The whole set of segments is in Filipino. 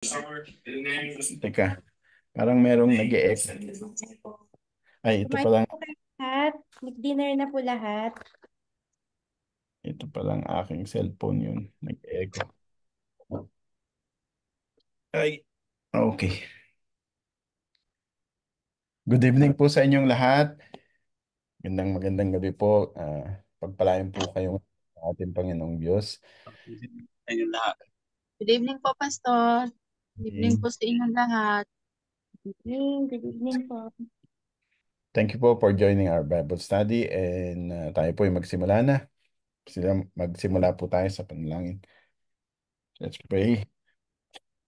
Teka, parang merong nag-e-echo. Ay, ito Kumain pa lang. po kayo lahat. Nag-dinner na po lahat. Ito pa lang aking cellphone yun. Nag-echo. Ay, okay. Good evening po sa inyong lahat. Magandang gabi po. Pagpalain po kayong ating Panginoong Diyos. Ayun lahat. Good evening po, Pastor. Good evening po sa inyong lahat. Good evening po. Thank you po for joining our Bible study and tayo po ay magsimula na. Magsimula po tayo sa panalangin. Let's pray.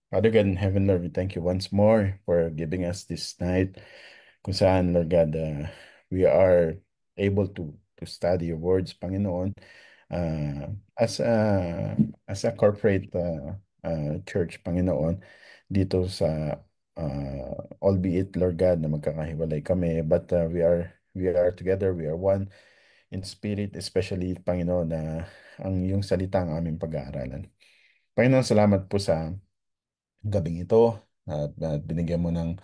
Father God in heaven, Lord, we thank you once more for giving us this night kung saan, Lord God, we are able to study your words, Panginoon, uh, as a as a corporate church, Panginoon, dito sa albeit, Lord God, na magkakahiwalay kami, but we are together, we are one in spirit, especially, Panginoon, na ang iyong salita ang aming pag-aaralan. Panginoon, salamat po sa gabing ito at binigyan mo ng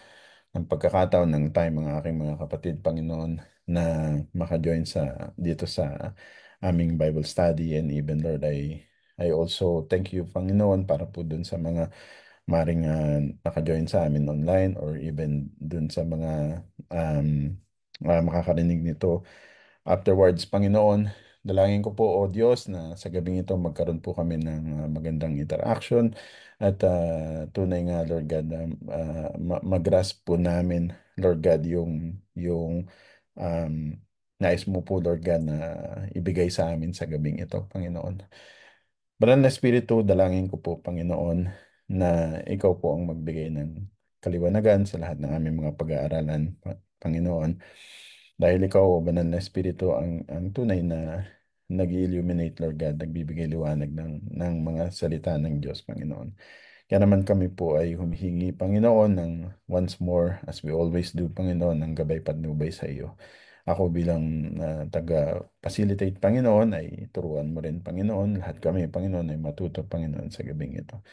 pagkakataon ng time mga aking mga kapatid, Panginoon, na maka-join dito sa aming Bible study and even Lord, I also thank you, Panginoon, para po dun sa mga maring naka-join sa amin online or even dun sa mga makakarinig nito afterwards, Panginoon. Dalangin ko po, O Diyos, na sa gabing ito magkaroon po kami ng magandang interaction at tunay nga, Lord God, na mag-grasp po namin, Lord God, yung um, nais mo po, Lord God, na ibigay sa amin sa gabing ito, Panginoon. Banal na Espiritu, dalangin ko po, Panginoon, na ikaw po ang magbigay ng kaliwanagan sa lahat ng aming mga pag-aaralan, Panginoon. Dahil ikaw, O Banal na Espiritu, ang tunay na nag-illuminate, Lord God, nagbibigay liwanag ng mga salita ng Diyos, Panginoon. Kaya naman kami po ay humihingi, Panginoon, ng once more, as we always do, Panginoon, ng gabay patnubay sa iyo. Ako bilang taga-facilitate, Panginoon, ay turuan mo rin, Panginoon. Lahat kami, Panginoon, ay matuto, Panginoon, sa gabing ito.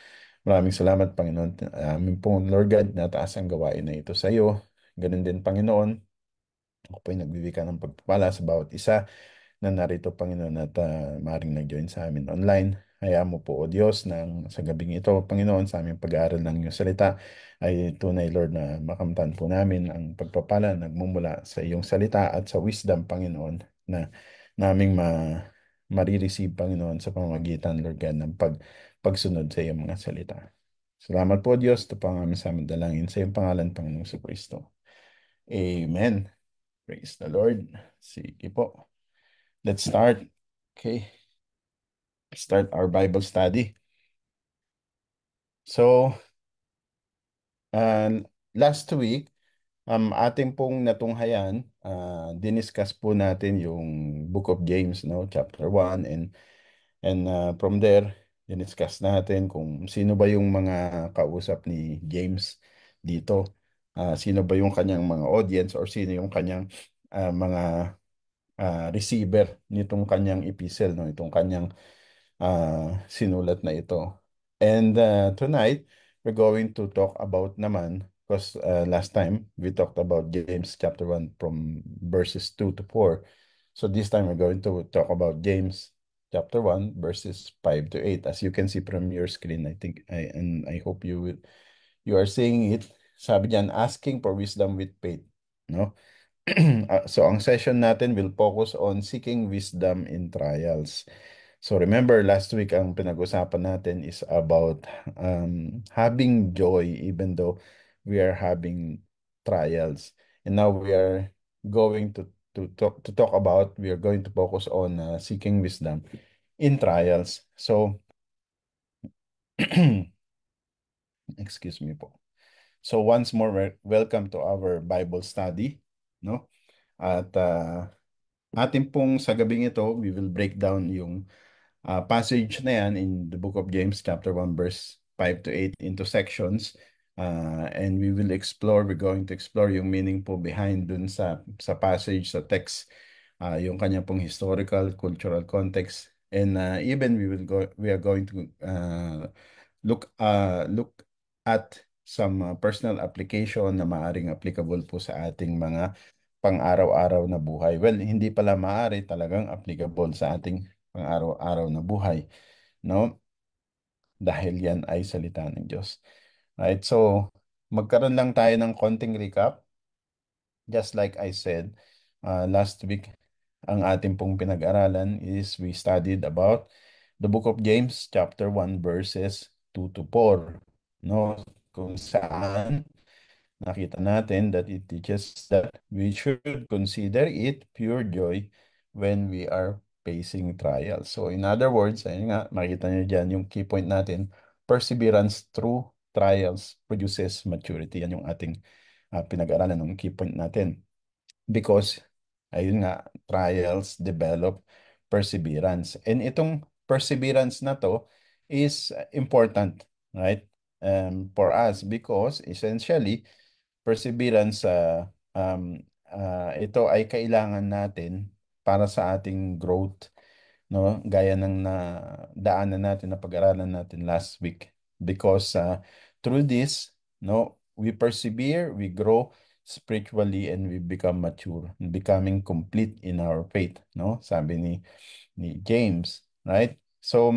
Maraming salamat, Panginoon. Amin pong, Lord God, nataas ang gawain na ito sa iyo. Ganun din, Panginoon. Ako po ay nagbibigay ng pagpapala sa bawat isa na narito, Panginoon, at maaaring nag-join sa amin online. Hayaan mo po, O Diyos, na sa gabing ito, Panginoon, sa aming pag-aaral ng iyong salita, ay tunay, Lord, na makamtan po namin ang pagpapala nagmumula sa iyong salita at sa wisdom, Panginoon, na naming marireceive, Panginoon, sa pamamagitan, Lord God, ng pagsunod sa iyong mga salita. Salamat po, Diyos. Ito po ang aming sa aming dalangin sa iyong pangalan, Panginoong Kristo. Amen. Praise the Lord. Sige po. Let's start. Okay. Start our Bible study. So, last week, ating pong natunghayan, diniscuss po natin yung Book of James, no? Chapter 1 and from there, diniscuss natin kung sino ba yung mga kausap ni James dito. Sino ba yung kanyang mga audience or sino yung kanyang mga receiver nitong kanyang epistle, no? Itong kanyang sinulat na ito. And tonight, we're going to talk about naman, because last time, we talked about James chapter 1 from verses 2 to 4. So this time, we're going to talk about James chapter 1, verses 5 to 8. As you can see from your screen, I think, and I hope you are seeing it. Sabi diyan, asking for wisdom with faith. No? So, ang session natin will focus on seeking wisdom in trials. So, remember, last week, ang pinag-usapan natin is about having joy even though we are having trials. And now we are going to talk about, we are going to focus on seeking wisdom in trials. So, excuse me po. So, once more, welcome to our Bible study. No? At atin pong sa gabing ito, we will break down yung passage na yan in the book of James chapter 1 verse 5 to 8 into sections. And we're going to explore yung meaning po behind dun sa passage, sa text, yung kanya pong historical, cultural context. And even we are going to look at some personal application na maaring applicable po sa ating mga pang-araw-araw na buhay. Well, hindi pala maaari, talagang applicable sa ating pang-araw-araw na buhay, no? Dahil yan ay salita ng Diyos. Right? So, magkaroon lang tayo ng konting recap. Just like I said, last week, ang ating pong pinag-aralan is we studied about the book of James, chapter 1, verses 2 to 4. No? Kung saan nakita natin that it teaches that we should consider it pure joy when we are facing trials. So in other words, ayun nga, makita niyo dyan yung key point natin, perseverance through trials produces maturity. Yan yung ating pinag-aralan ng key point natin. Because, ayun nga, trials develop perseverance. And itong perseverance na to is important, right? For us because essentially, perseverance ito ay kailangan natin para sa ating growth, no, gaya ng na daanan natin na pag-aralan natin last week, because through this, no, we persevere, we grow spiritually, and we become mature, becoming complete in our faith, no, sabi ni James, right? So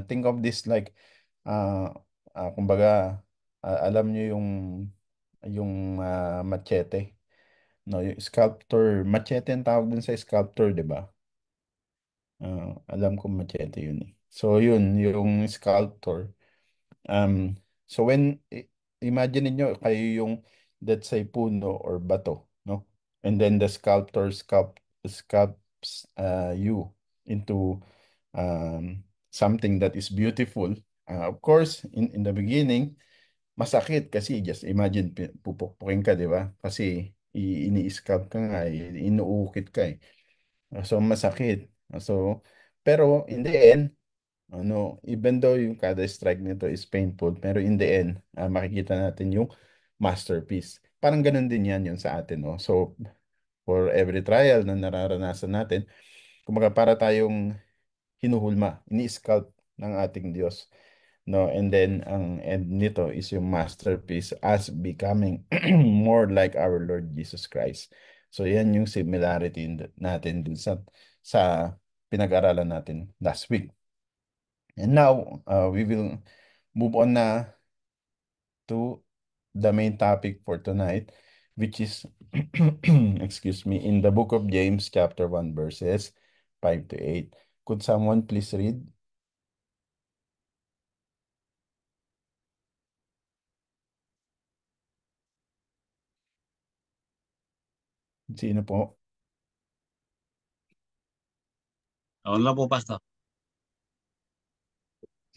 think of this like uh, kumbaga, alam niyo yung machete, no, yung sculptor, machete ang tawag dun sa sculptor, di ba? Alam ko machete yun eh. So yun, yung sculptor. Um, so imagine niyo kayo yung, let's say, puno or bato, no? And then the sculptor sculpts you into something that is beautiful. Of course, in the beginning, masakit kasi just imagine pupukpukin ka, di ba? Kasi ini-sculpt ka nga, inuukit ka eh. So masakit. So, pero in the end, ano, even though yung kada strike nito is painful, pero in the end, makikita natin yung masterpiece. Parang ganun din yan yun sa atin, no? So, for every trial na nararanasan natin, kumbaga para tayong hinuhulma, ini-sculpt ng ating Diyos. No, and then ang end nito is yung masterpiece as becoming more like our Lord Jesus Christ. So yan yung similarity natin dun sa pinag-aralan natin last week. And now we will move on na to the main topic for tonight, which is excuse me, in the book of James chapter 1 verses 5 to 8. Could someone please read? Sino po? Ako na po, Pastor.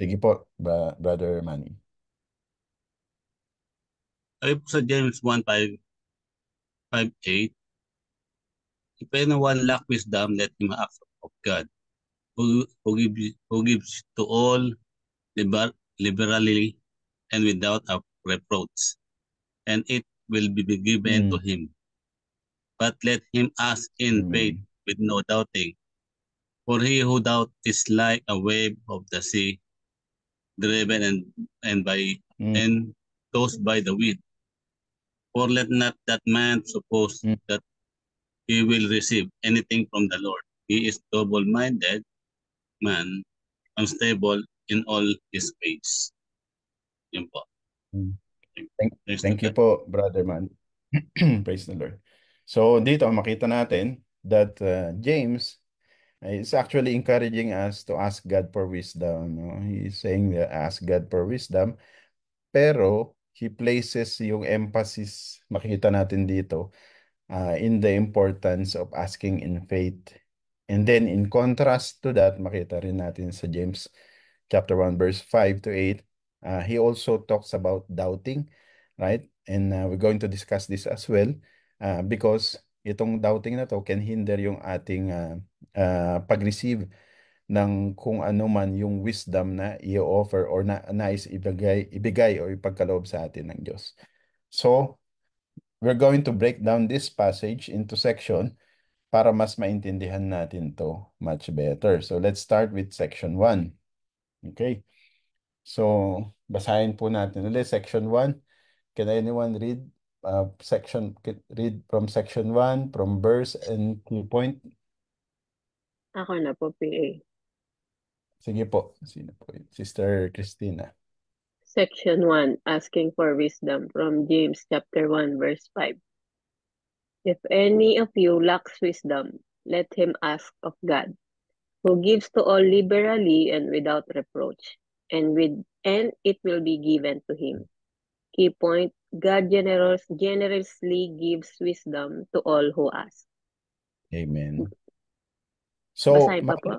Sige po, Brother Manny. Ay po sa James 1:5-8, if anyone lack wisdom, let him ask of God, who gives to all liberally and without a reproach, and it will be given to Mm. him. But let him ask in faith Amen. with no doubting. For he who doubts is like a wave of the sea, driven and Mm. and tossed by the wind. For let not that man suppose Mm. that he will receive anything from the Lord. He is double-minded man, unstable in all his ways. Yun po. Mm. Praise to Thank you God. po, Brother Man. Praise the Lord. So dito makita natin that James is actually encouraging us to ask God for wisdom. No? He's saying that ask God for wisdom, pero he places yung emphasis, makita natin dito, in the importance of asking in faith. And then in contrast to that, makita rin natin sa James chapter 1 verse 5 to 8, he also talks about doubting, right? And we're going to discuss this as well, because itong doubting na to can hinder yung ating pag-receive ng kung ano man yung wisdom na i-offer or nais ibigay o ipagkaloob sa atin ng Diyos. So, we're going to break down this passage into section para mas maintindihan natin to much better. So let's start with section 1. Okay. So, basahin po natin ulit section 1. Can anyone read read from section 1 from verse and key point? Ako na po, PA. Sige po. Sino po yun? Sister Christina. Section 1, asking for wisdom from James chapter 1, verse 5. If any of you lacks wisdom, let him ask of God, who gives to all liberally and without reproach, and it will be given to him. Key point, God generously gives wisdom to all who ask. Amen. So, Basahin pa po.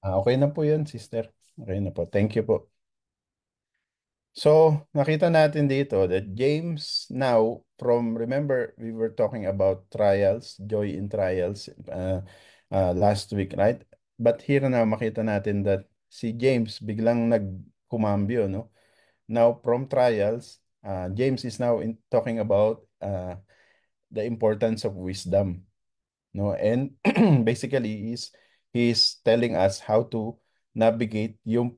okay na po yun, sister. Okay na po. Thank you po. So, nakita natin dito that James now, remember, we were talking about trials, joy in trials last week, right? But here na makita natin that si James biglang nagkumambyo, no? Now, from trials, James is now talking about the importance of wisdom, no? And basically, he's telling us how to navigate yung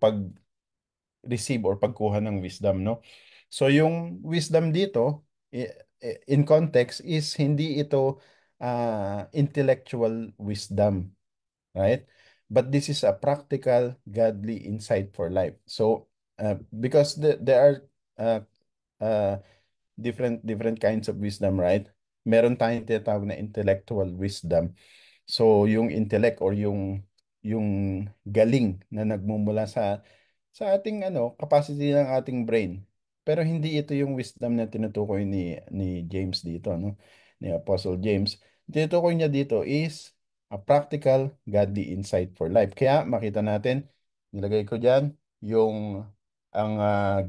receive or pagkuha ng wisdom, no? So yung wisdom dito in context is hindi ito intellectual wisdom, right? But this is a practical godly insight for life. So because there are uh, uh, different kinds of wisdom, right? Meron tayong tinatawag na intellectual wisdom. So yung intellect or yung galing na nagmumula sa ating capacity ng ating brain. Pero hindi ito yung wisdom na tinutukoy ni James dito, no? Ni Apostle James. Tinutukoy niya dito is a practical godly insight for life. Kaya makita natin, nilagay ko diyan yung ang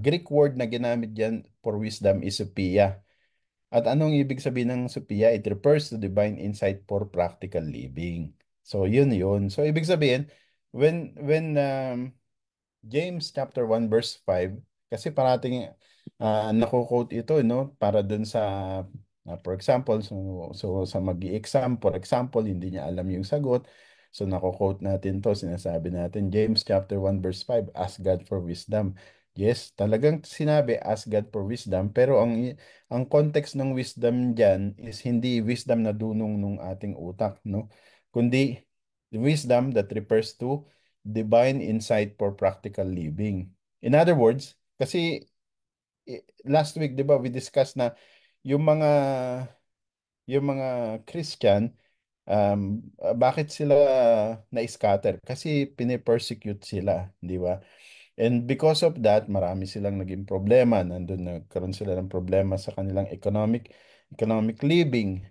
Greek word na ginamit diyan for wisdom is sophia. At anong ibig sabihin ng sophia? It refers to divine insight for practical living. So yun yun. So ibig sabihin when James chapter 1 verse 5 kasi parating nako-quote ito no para dun sa for example so sa mag-exam for example hindi niya alam yung sagot so nako-quote natin to sinasabi natin James chapter 1 verse 5 ask God for wisdom. Yes, talagang sinabi ask God for wisdom pero ang context ng wisdom diyan is hindi wisdom na dunong nung ating utak no kundi wisdom that refers to divine insight for practical living. In other words, kasi last week, 'di ba, we discussed na yung mga yung mga Christian bakit sila na-scatter? Kasi pine-persecute sila, 'di ba? And because of that, marami silang naging problema. Nagkaroon sila ng problema sa kanilang economic living,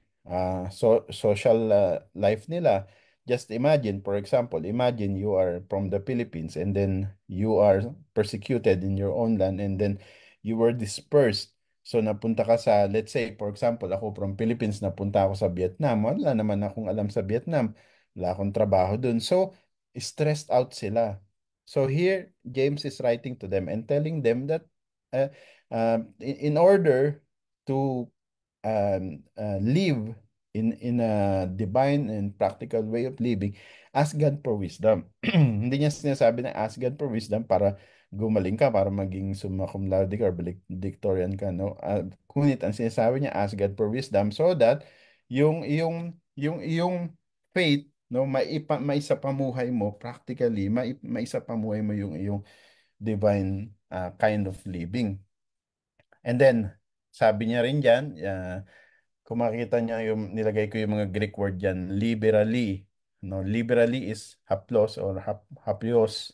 social life nila. Just imagine, for example, imagine you are from the Philippines and then you are persecuted in your own land and then you were dispersed. So napunta ka let's say, for example, ako from Philippines, napunta ako sa Vietnam. Wala naman akong alam sa Vietnam. Wala akong trabaho dun. So, stressed out sila. So here, James is writing to them and telling them that in order to live in a divine and practical way of living, ask God for wisdom. Hindi niya sinasabi na ask God for wisdom para gumaling ka, para maging summa cum laude ka or valedictorian ka, no? Ngunit ang sinasabi niya, ask God for wisdom so that yung faith no maisapamuhay mo practically maisapamuhay mo yung divine kind of living. And then sabi niya rin diyan kung makita niya yung nilagay ko yung mga Greek word diyan liberally no liberally is haplos or hapios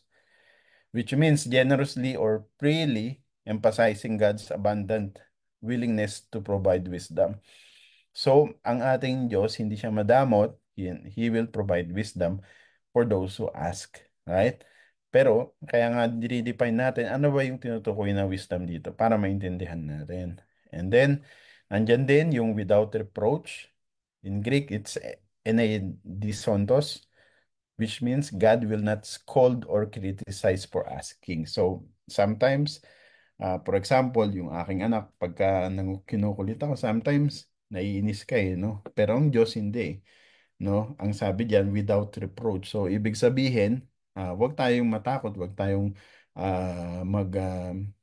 which means generously or freely emphasizing God's abundant willingness to provide wisdom. So, ang ating Diyos, hindi siya madamot. He will provide wisdom for those who ask. Right? Pero, kaya nga dinidefine natin, ano ba yung tinutukoy na wisdom dito para maintindihan natin. And then, nandyan din yung without reproach. In Greek, it's eneidisantos, which means God will not scold or criticize for asking. So, sometimes, for example, yung aking anak, pagka kinukulit ako, sometimes, naiinis ka no? Pero ang Diyos hindi, no? Ang sabi diyan, without reproach. So, ibig sabihin, wag tayong matakot, wag tayong anong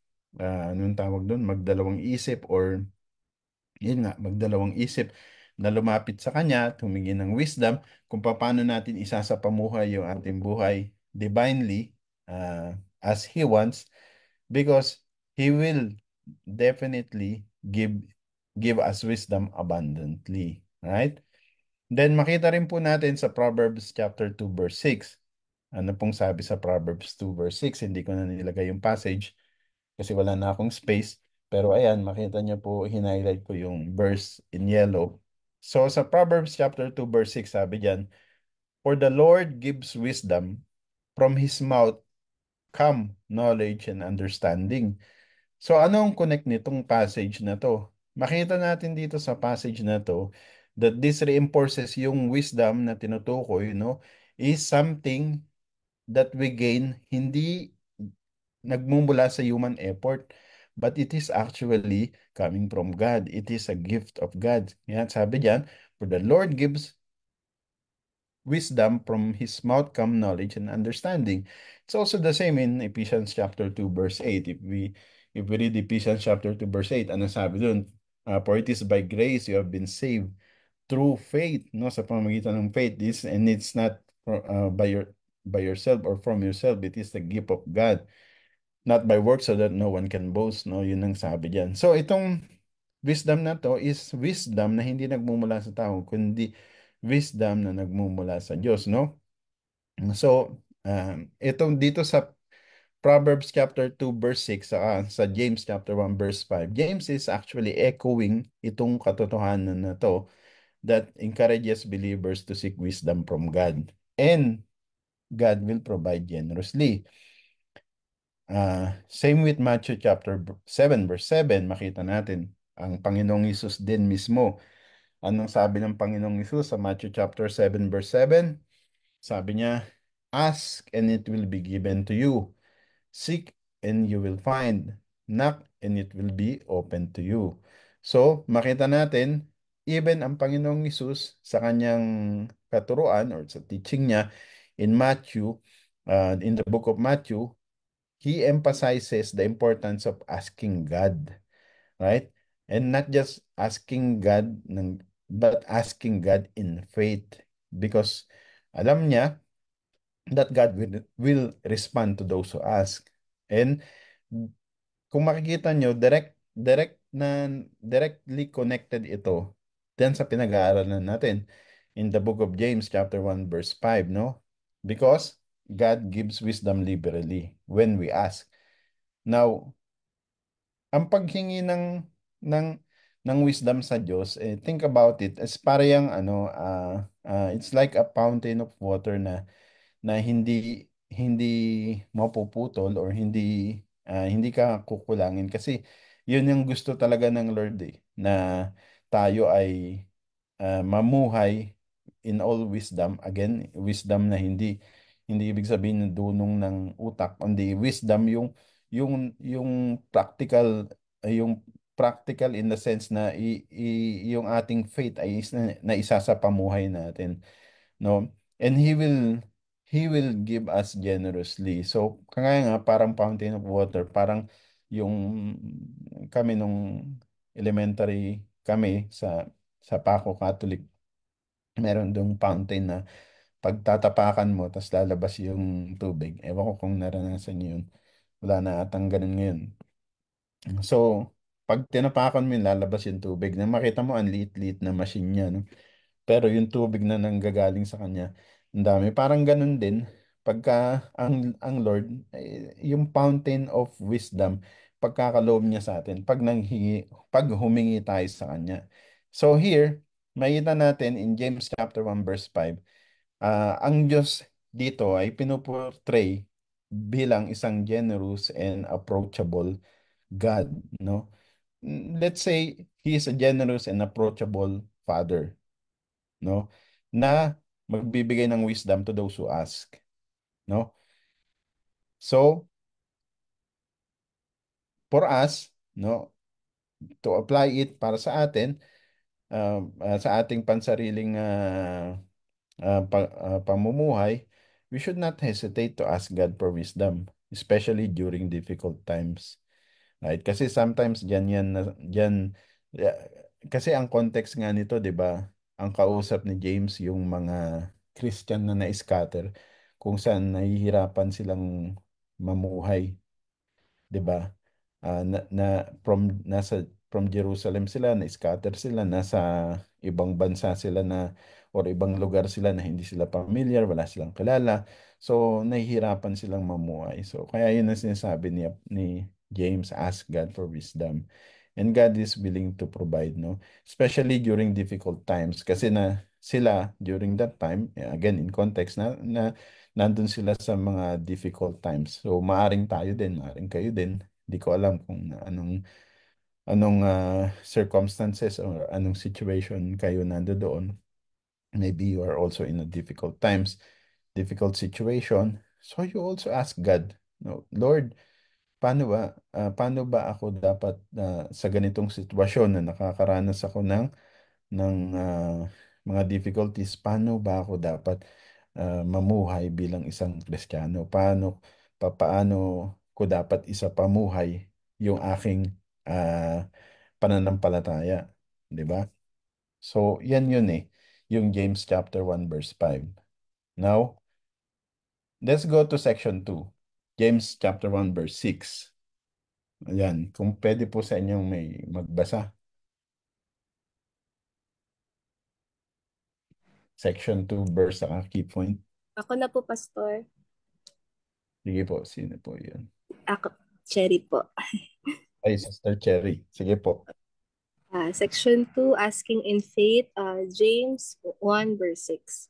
tawag doon, magdalawang isip or yun nga, magdalawang isip na lumapit sa kanya at humingi ng wisdom kung paano natin isasapamuhay yung ating buhay divinely as He wants because He will definitely give us wisdom abundantly. Right? Then makita rin po natin sa Proverbs chapter 2 verse 6. Ano pong sabi sa Proverbs 2 verse 6? Hindi ko na nilagay yung passage kasi wala na akong space. Pero ayan, makita niyo po, hinighlight ko yung verse in yellow. So sa Proverbs chapter 2 verse 6, sabi diyan, "For the Lord gives wisdom, from His mouth come knowledge and understanding." So anong connect nitong passage na to? Makita natin dito sa passage na to that this reinforces yung wisdom na tinutukoy, no, is something that we gain hindi nagmumula sa human effort, but it is actually coming from God. It is a gift of God. Yan, sabi diyan, "For the Lord gives wisdom, from His mouth come knowledge and understanding." It's also the same in Ephesians chapter 2 verse 8. If we read Ephesians chapter 2 verse 8, ano sabi dun? "For it is by grace you have been saved through faith," no, sa pamamagitan ng faith. This, and it's not by yourself or from yourself, it is the gift of God, not by works, so that no one can boast, no, yun ang sabi diyan. So itong wisdom na to is wisdom na hindi nagmumula sa tao, kundi wisdom na nagmumula sa Diyos, no? So, itong dito sa Proverbs chapter 2 verse 6 sa James chapter 1 verse 5, James is actually echoing itong katotohanan na to that encourages believers to seek wisdom from God. And God will provide generously. Same with Matthew chapter 7 verse 7, makita natin ang Panginoong Hesus din mismo. Anong sabi ng Panginoong Hesus sa Matthew chapter 7 verse 7? Sabi niya, "Ask and it will be given to you. Seek and you will find. Knock and it will be open to you." So, makita natin, even ang Panginoong Hesus sa kanyang katuruan or sa teaching niya in Matthew, in the book of Matthew, he emphasizes the importance of asking God, right? And not just asking God, but asking God in faith. Because alam niya that God will respond to those who ask. And kung makikita nyo, directly connected ito then sa pinag-aaralan natin in the book of James chapter 1 verse 5, no? Because God gives wisdom liberally when we ask. Now, ang paghingi ng ng wisdom sa Diyos, think about it as parang ano, it's like a fountain of water na hindi hindi mapuputol or hindi ka kukulangin kasi yun yung gusto talaga ng Lord, na tayo ay mamuhay in all wisdom. Again, wisdom na hindi ibig sabihin ng dunong ng utak, kundi wisdom yung practical, yung practical in the sense na yung ating faith ay na isa sa pamuhay natin, no? And he will give us generously. So kaya nga parang fountain of water, parang yung kami nung elementary kami sa Paco Catholic, meron dong fountain na pagtatapakan mo tapos lalabas yung tubig. Ewan ko kung naranasan niyo yun. Wala na atang ganun ngayon. So, pag tinapakan mo yun, lalabas yung tubig. Na makita mo, ang liit-liit na machine niya, no? Pero yung tubig na nanggagaling sa kanya, ang dami. Parang ganun din, pagka ang Lord, yung fountain of wisdom, pagkakaloob niya sa atin, pag humingi tayo sa kanya. So here, makita natin in James chapter 1 verse 5, ang Diyos dito ay pinuportray bilang isang generous and approachable God, no? Let's say He is a generous and approachable Father, no? Na magbibigay ng wisdom to those who ask, no? So, for us, no, to apply it para sa atin, sa ating pansariling pamumuhay, we should not hesitate to ask God for wisdom. especially during difficult times. Right? Kasi sometimes yeah, kasi ang context nga nito, 'di ba? Ang kausap ni James yung mga Christian na na-scatter kung saan nahihirapan silang mamuhay, 'di ba? From Jerusalem sila, na-scatter sila, nasa ibang bansa sila na or ibang lugar sila na hindi sila familiar, wala silang kilala. So, nahihirapan silang mamuhay. So, kaya yun ang sinasabi ni James, ask God for wisdom. And God is willing to provide, no? Especially during difficult times. Kasi na sila, during that time, again, in context, na nandun sila sa mga difficult times. So, maaring tayo din, maaring kayo din. Hindi ko alam kung anong circumstances or anong situation kayo nandoon. Maybe you are also in a difficult times, difficult situation. So you also ask God, no, Lord, paano ba ako dapat sa ganitong sitwasyon na nakakaranas ako ng mga difficulties, paano ba ako dapat mamuhay bilang isang Kristiyano? Paano ko dapat isapamuhay yung aking ah, pananampalataya, 'di ba? So, yan yun yung James chapter 1 verse 5. Now, let's go to section 2. James chapter 1 verse 6. Ayan, kung pwede po sa inyong may magbasa. Section 2 verse key point. Ako na po, Pastor. Sige po, sino po yun? Ako, Cherry po. Ay, Sister Cherry. Sige po. Section 2, asking in faith, James 1 verse 6.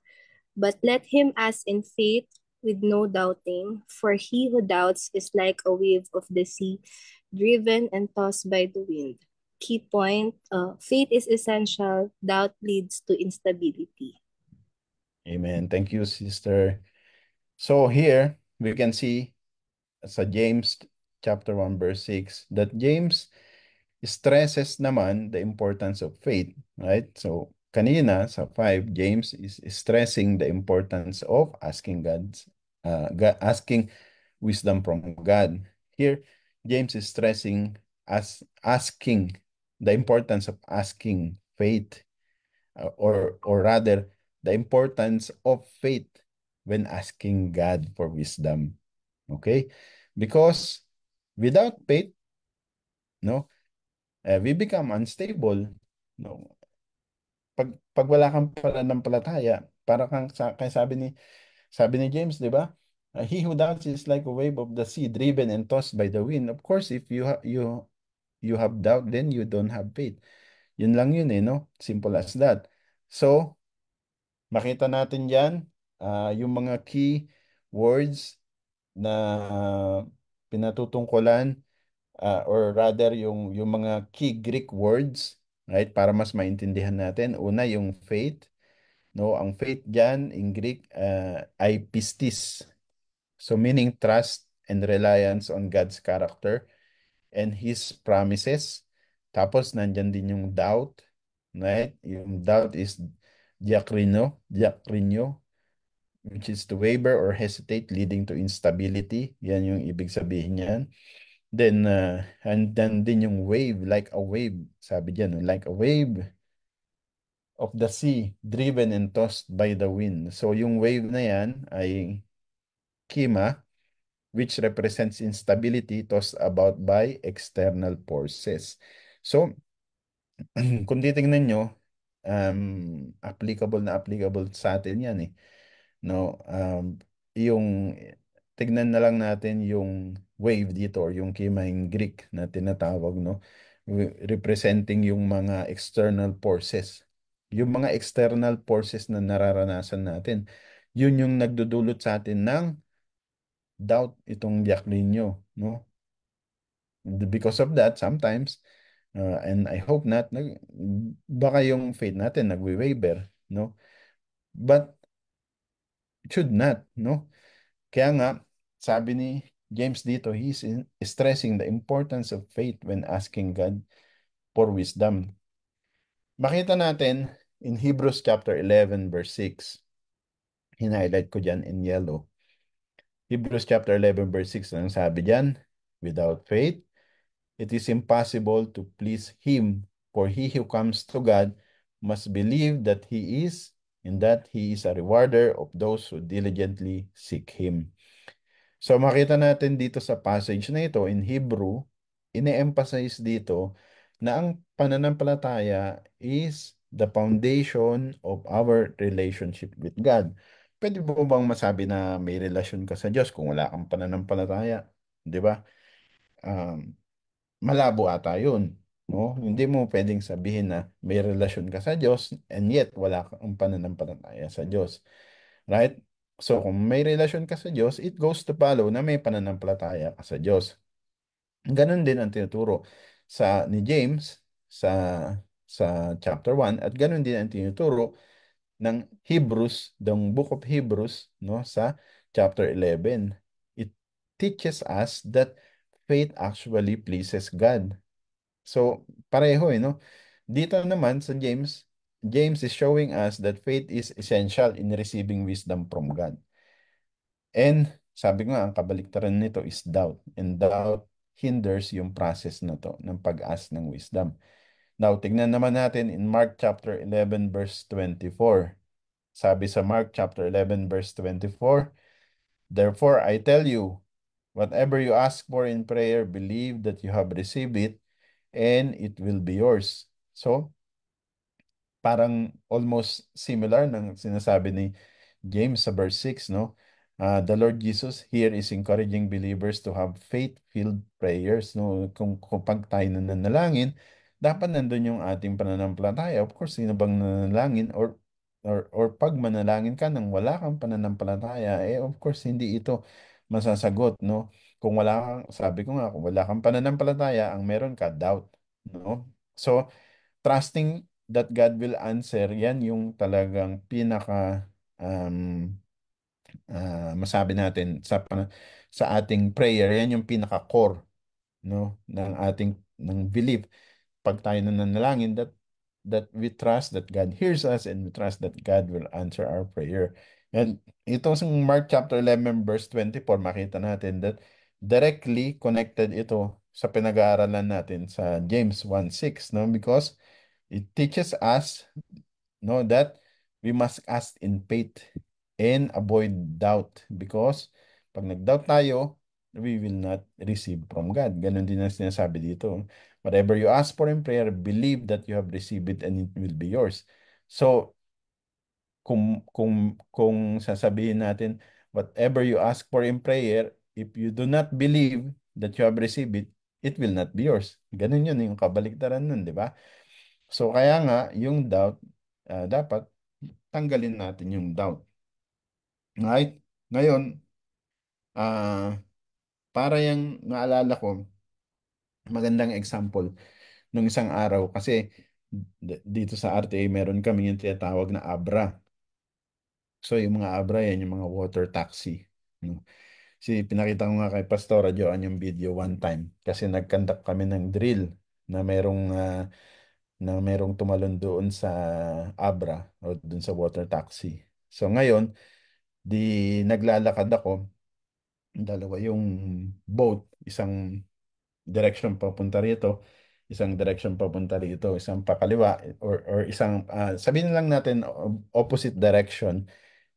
But let him ask in faith with no doubting, for he who doubts is like a wave of the sea, driven and tossed by the wind. Key point, faith is essential, doubt leads to instability. Amen. Thank you, Sister. So here, we can see sa James chapter 1 verse 6 that James stresses naman the importance of faith, right? So kanina sa 5, James is stressing the importance of asking wisdom from God. Here, James is stressing asking the importance of asking faith, or rather the importance of faith when asking God for wisdom. Okay? Because without faith, no, we become unstable. No. Pag wala kang pananampalataya, para kaya sabi ni James, 'di ba? He who doubts is like a wave of the sea driven and tossed by the wind. Of course, if you have doubt, then you don't have faith. Yun lang yun no? Simple as that. So, makita natin diyan yung mga key words na pinatutungkulan, or rather yung mga key Greek words, right? Para mas maintindihan natin. Una, yung faith. No, ang faith diyan in Greek ay pistis. So meaning trust and reliance on God's character and His promises. Tapos nandyan din yung doubt, right? Yung doubt is diakrino, which is to waver or hesitate leading to instability. Yan yung ibig sabihin niyan. Then, and then din yung wave, like a wave. Sabi diyan, like a wave of the sea, driven and tossed by the wind. So yung wave na yan ay kima, which represents instability tossed about by external forces. So, kung titingnan nyo, applicable sa atin yan No, yung tignan na lang natin yung wave dito or yung kima in Greek na tinatawag, no? Representing yung mga external forces. Yung mga external forces na nararanasan natin, yun yung nagdudulot sa atin ng doubt, itong diaklinyo, no? Because of that, sometimes, and I hope not, baka yung faith natin nagwi-waver, no? But it should not, no? Kaya nga, sabi ni James dito, he's stressing the importance of faith when asking God for wisdom. Makita natin in Hebrews chapter 11 verse 6. Hinighlight ko dyan in yellow. Hebrews chapter 11 verse 6 ang sabi diyan, without faith, it is impossible to please Him, for he who comes to God must believe that He is, and that He is a rewarder of those who diligently seek Him. So makita natin dito sa passage na ito in Hebrew, ine-emphasize dito na ang pananampalataya is the foundation of our relationship with God. Pwede mo bang masabi na may relasyon ka sa Diyos kung wala kang pananampalataya? Di ba? Um, Malabo ata yun. No? Hindi mo pwedeng sabihin na may relasyon ka sa Diyos and yet wala kang pananampalataya sa Diyos. Right? So kung may relasyon ka sa Diyos, it goes to follow na may pananampalataya ka sa Diyos. Ganon din ang tinuturo ni James sa chapter 1 at ganon din ang tinuturo ng Hebrews, the book of Hebrews, no, sa chapter 11. It teaches us that faith actually pleases God. So, pareho no? Dito naman sa James, James is showing us that faith is essential in receiving wisdom from God. And sabi ko nga, ang kabaliktaran nito is doubt. And doubt hinders yung process na to ng pag-ask ng wisdom. Now, tignan naman natin in Mark chapter 11 verse 24. Sabi sa Mark chapter 11 verse 24, therefore I tell you, whatever you ask for in prayer, believe that you have received it and it will be yours. So, parang almost similar ng sinasabi ni James sa verse 6, no? The Lord Jesus here is encouraging believers to have faith-filled prayers, no? Kung pag tayo nananalangin, dapat nandun yung ating pananampalataya. Of course, sino bang nananalangin or pag manalangin ka nang wala kang pananampalataya, of course, hindi ito masasagot, no? Kung wala kang, sabi ko nga, kung wala kang pananampalataya, ang meron ka, doubt, no? So, trusting that God will answer, yan yung talagang pinaka masabi natin sa ating prayer, yan yung pinaka-core, no, ng ating belief. Pag tayo nananalangin, that we trust that God hears us and we trust that God will answer our prayer. And ito sa Mark chapter 11 verse 24, makita natin that directly connected ito sa pinag-aaralan natin sa James 1:6, no? Because it teaches us, no, that we must ask in faith and avoid doubt, because pag nag-doubt tayo, we will not receive from God. Ganon din ang sinasabi dito. Whatever you ask for in prayer, believe that you have received it and it will be yours. So, kung sasabihin natin, whatever you ask for in prayer, if you do not believe that you have received it, it will not be yours. Ganun yun, yung kabaliktaran nun, di ba? So, kaya nga, yung doubt, dapat tanggalin natin yung doubt. Right? Ngayon, ah para yung naalala ko, magandang example nung isang araw kasi dito sa RTA meron kami yung tinatawag na Abra. So yung mga Abra yan, yung mga water taxi. No? Pinakita ko nga kay Pastora Joan yung video one time kasi nag-conduct kami ng drill na merong tumalon doon sa Abra o doon sa water taxi. So ngayon, di naglalakad ako, dalawa yung boat, isang direction papunta rito, isang direction papunta rito, isang pakaliwa or isang sabihin lang natin opposite direction,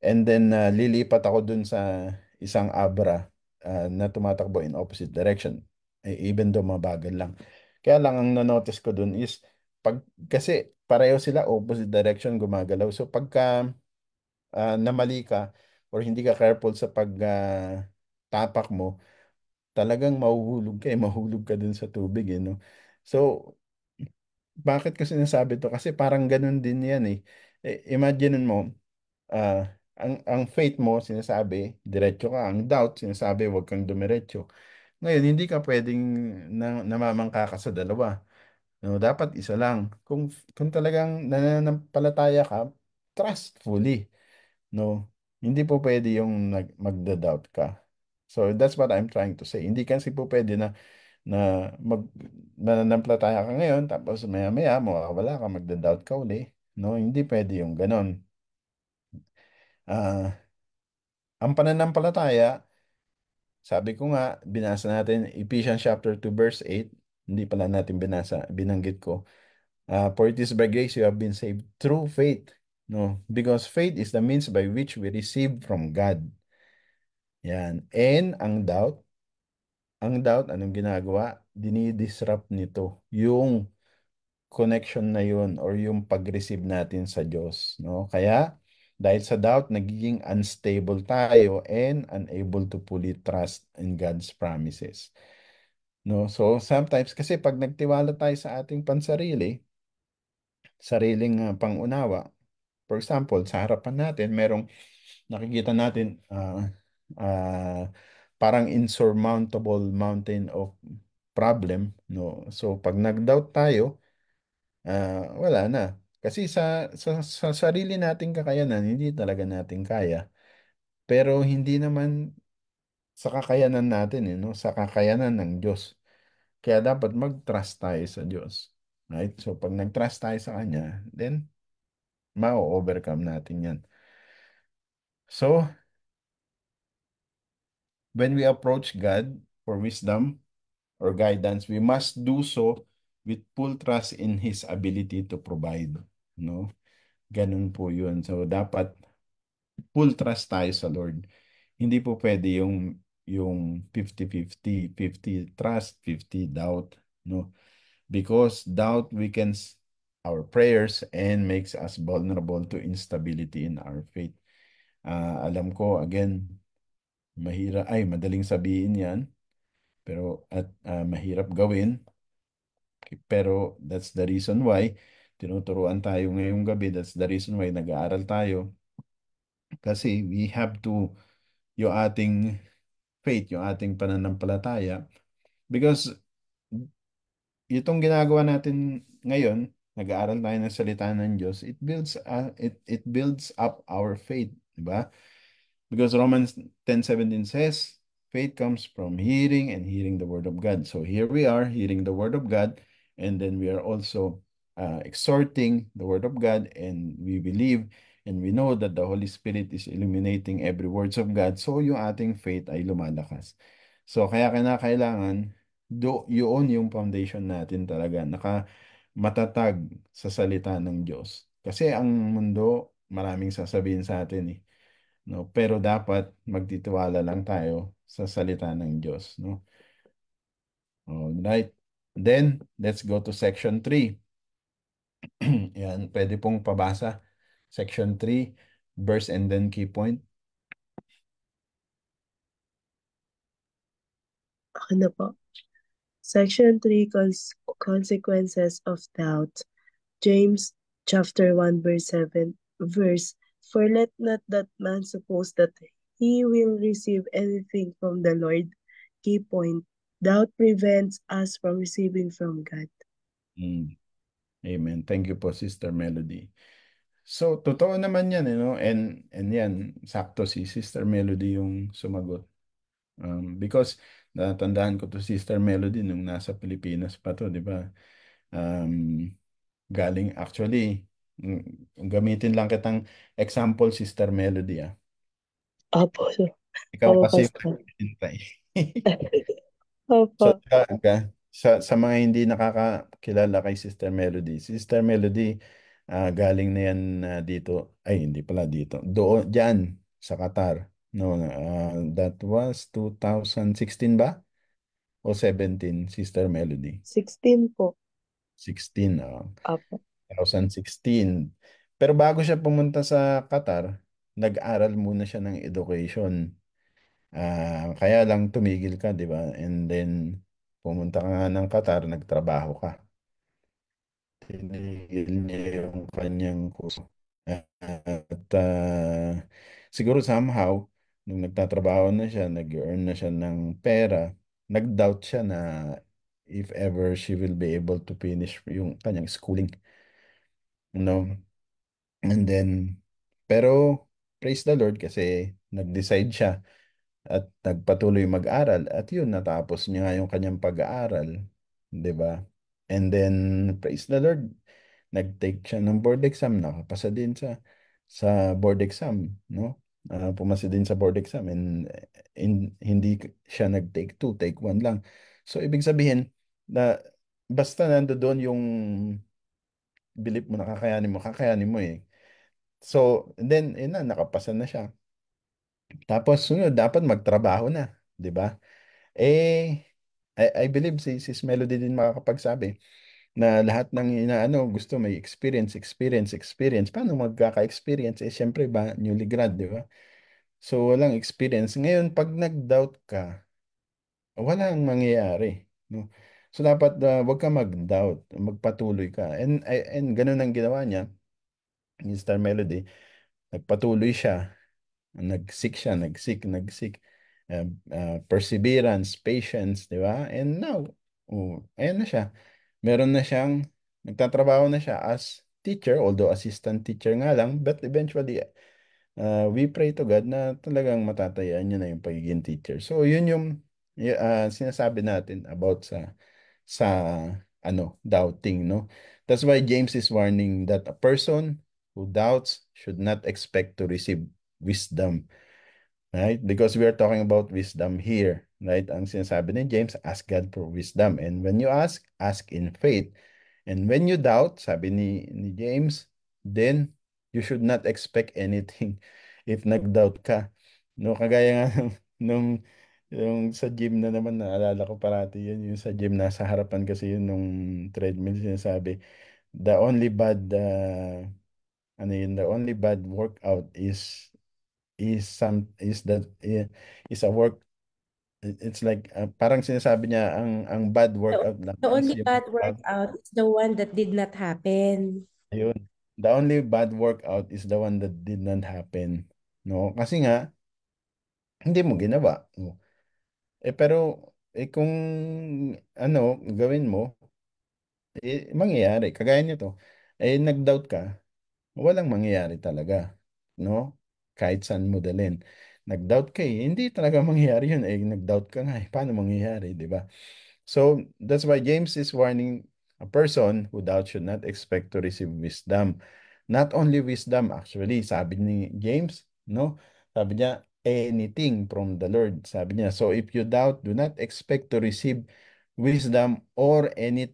and then lilipat ako dun sa isang Abra na tumatakbo in opposite direction, even though mabagal lang. Kaya lang ang na-notice ko dun is kasi pareho sila opposite direction gumagalaw. So pagka namali ka or hindi ka careful sa tapak mo, talagang mahulog ka dun sa tubig, no? So, bakit ko sinasabi to? Kasi parang ganun din yan eh. Imagine mo, ah, ang faith mo sinasabi, diretso ka. Ang doubt sinasabi, huwag kang dumiretso. Ngayon, hindi ka pwedeng namamangka ka sa dalawa. No, dapat isa lang. Kung talagang nananampalataya ka, trustfully. No, hindi po pwede yung magda-doubt ka. So that's what I'm trying to say. Hindi kasi po pwede na mananampalataya ka ngayon tapos maya-maya mawawala ka, magda-doubt ka uli. No, hindi pwede yung ganon. Ah, ang pananampalataya sabi ko nga, binasa natin Ephesians chapter 2 verse 8. Hindi pala natin binasa, binanggit ko. For it is by grace you have been saved through faith. No, because faith is the means by which we receive from God. Yan. And ang doubt, anong ginagawa? Dinidisrupt nito yung connection na yun or yung pag-receive natin sa Diyos. No? Kaya, dahil sa doubt, nagiging unstable tayo and unable to fully trust in God's promises. No? So, sometimes, kasi pag nagtiwala tayo sa ating pansarili, sariling pangunawa, for example, sa harapan natin, merong nakikita natin ah, parang insurmountable mountain of problem, no? So pag nag-doubt tayo, wala na. Kasi sa sarili nating kakayanan, hindi talaga natin kaya. Pero hindi naman sa kakayanan natin, no? Sa kakayanan ng Diyos. Kaya dapat mag-trust tayo sa Diyos. Right? So pag nag-trust tayo sa Kanya, then ma-overcome natin yan. So, when we approach God for wisdom or guidance, we must do so with full trust in His ability to provide. No? Ganun po yun. So, dapat full trust tayo sa Lord. Hindi po pwede yung 50-50, 50 trust, 50 doubt. No? Because doubt weakens our prayers and makes us vulnerable to instability in our faith. Alam ko, again, madaling sabihin yan, pero mahirap gawin. Pero that's the reason why tinuturuan tayo ngayong gabi. That's the reason why nag-aaral tayo. Kasi we have to, yung ating faith, yung ating pananampalataya. Because itong ginagawa natin ngayon, nag-aaral tayo ng salita ng Diyos, it builds up our faith, di ba? Because Romans 10:17 says, faith comes from hearing and hearing the word of God. So here we are hearing the word of God, and then we are also exhorting the word of God, and we believe and we know that the Holy Spirit is illuminating every words of God. So yung ating faith ay lumalakas. So kaya kinakailangan yun yung foundation natin talaga, matatag sa salita ng Diyos. Kasi ang mundo, maraming sasabihin sa atin eh. No? Pero dapat magtitiwala lang tayo sa salita ng Diyos, no? Alright. Then, let's go to section 3. Yan, pwede pong pabasa. Section 3, verse and then key point. Ano po? Section 3, consequences of doubt. James chapter 1 verse 7 verse, for let not that man suppose that he will receive anything from the Lord. Key point, doubt prevents us from receiving from God. Amen. Thank you po, Sister Melody. So, totoo naman yan, and yan, sakto si Sister Melody yung sumagot. Because natandaan ko to Sister Melody nung nasa Pilipinas pa to, di ba? Galing actually, gamitin lang kitang example, Sister Melody, ah. Opo. Ikaw Opo, kasi Pastor. hintay. Opo. Sa mga hindi nakakakilala kay Sister Melody, galing na yan dito, ay hindi pala dito, doon, dyan, sa Qatar. No, that was 2016 ba? O 17, Sister Melody? 16 po. 16, Opo. 2016. Pero bago siya pumunta sa Qatar, nag-aral muna siya ng education. Kaya lang tumigil ka, di ba? And then, pumunta ka nga ng Qatar, nagtrabaho ka. Tinigil niya yung kanyang kurso. At siguro somehow, nung nagtatrabaho na siya, nag-earn na siya ng pera, nag-doubt siya na if ever she will be able to finish yung kanyang schooling. No? And then, pero praise the Lord kasi nag-decide siya at nagpatuloy mag-aral at yun, natapos niya nga yung kanyang pag-aaral, 'di ba? And then, praise the Lord, nag-take siya ng board exam, nakapasa din sa board exam, no? pumasa din sa board exam and hindi siya nag-take 2, take 1 lang. So, ibig sabihin na basta nandoon yung belief mo na kakayanin mo eh. So, then, nakapasa na siya. Tapos, sunod, dapat magtrabaho na, di ba? I believe si Sis Melody din makakapagsabi na lahat ng inaano gusto may experience, experience, experience. Paano magkaka-experience? Siyempre ba, newly grad, di ba? So, walang experience. Ngayon, pag nag-doubt ka, walang mangyayari. No? So, dapat wag ka mag-doubt, magpatuloy ka. And ganun ang ginawa niya, Mr. Melody. Nagpatuloy siya. Nag-seek siya, nag-seek. Perseverance, patience, di ba? And now, ayan na siya. Meron na siyang, nagtatrabaho na siya as teacher, although assistant teacher nga lang, but eventually, we pray to God na talagang matatayaan niya na yung pagiging teacher. So, yun yung sinasabi natin about sa doubting, no? That's why James is warning that a person who doubts should not expect to receive wisdom, right? Because we are talking about wisdom here, right? Ang sinasabi ni James, ask God for wisdom. And when you ask in faith. And when you doubt, sabi ni James, then you should not expect anything if nag-doubt ka. No, kagaya nga nung yung sa gym na naman, naalala ko parati yun, yung sa gym, nasa harapan kasi yun nung treadmill, sinasabi, the only bad, the only bad workout is that is a work. It's like parang sinasabi niya ang bad workout lang The is only yung bad workout is the one that did not happen. ayun. The only bad workout is the one that did not happen. No? Kasi nga, hindi mo ginawa. No? Pero, kung gawin mo, mangyayari. Kagaya nito, nag-doubt ka, walang mangyayari talaga. No? Kahit saan mo dalhin. Nag-doubt ka hindi talaga mangyayari yun. Nag-doubt ka nga paano mangyayari, di ba? So that's why James is warning a person who doubts should not expect to receive wisdom. Not only wisdom, actually, sabi ni James, no? Sabi niya, anything from the Lord. Sabi niya, so if you doubt, do not expect to receive wisdom or any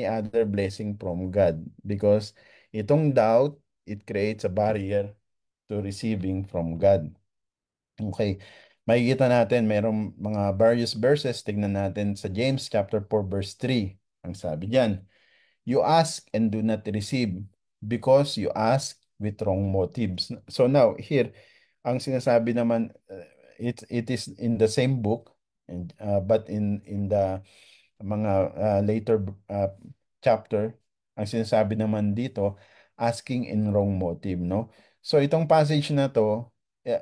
other blessing from God. Because itong doubt, it creates a barrier to receiving from God. Okay. Makikita natin, mayroong mga various verses. Tignan natin sa James chapter 4 verse 3. Ang sabi diyan, you ask and do not receive because you ask with wrong motives. So now, here, ang sinasabi naman, it is in the same book, but in the mga later chapter, ang sinasabi naman dito, asking in wrong motive, no? So itong passage na to,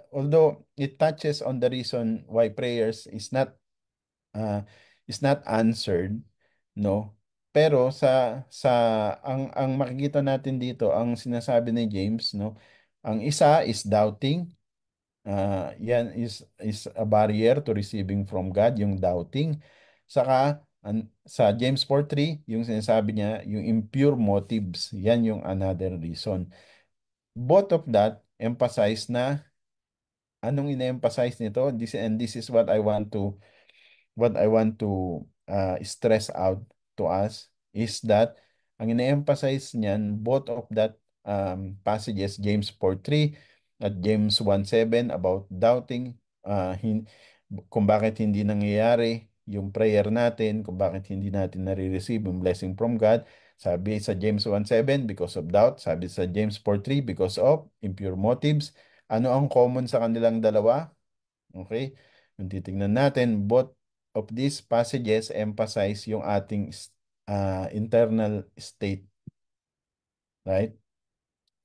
although it touches on the reason why prayers uh, is not answered, no? Pero sa ang makikita natin dito, ang sinasabi ni James, no? Ang isa is doubting. Yan is a barrier to receiving from God, yung doubting. Saka sa James 4:3, yung sinasabi niya, yung impure motives, yan yung another reason. Both of that emphasize na anong ina-emphasize nito? This is what I want to stress out to us is that ang ine-emphasize niyan, both of that passages, James 4:3 at James 1:7 about doubting, kung bakit hindi nangyayari yung prayer natin, kung bakit hindi natin nare-receive yung blessing from God. Sabi sa James 1:7, because of doubt. Sabi sa James 4:3, because of impure motives. Ano ang common sa kanilang dalawa? Okay? Kung titingnan natin, both of these passages emphasize yung ating internal state. Right?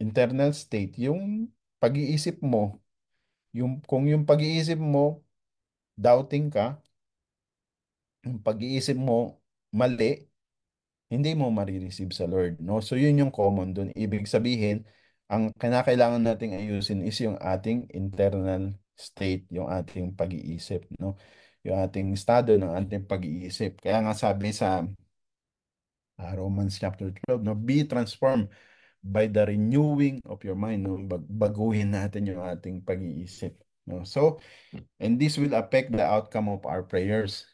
Internal state, yung pag-iisip mo, kung yung pag-iisip mo, doubting ka, yung pag-iisip mo, mali, hindi mo marireceive sa Lord. No? So yun yung common dun. Ibig sabihin, ang kinakailangan nating ayusin is yung ating internal state, yung ating pag-iisip, no? Yung ating estado ng ating pag-iisip. Kaya nga sabi sa Romans chapter 12, no, be transformed by the renewing of your mind, no? Baguhin natin yung ating pag-iisip, no? So, and this will affect the outcome of our prayers.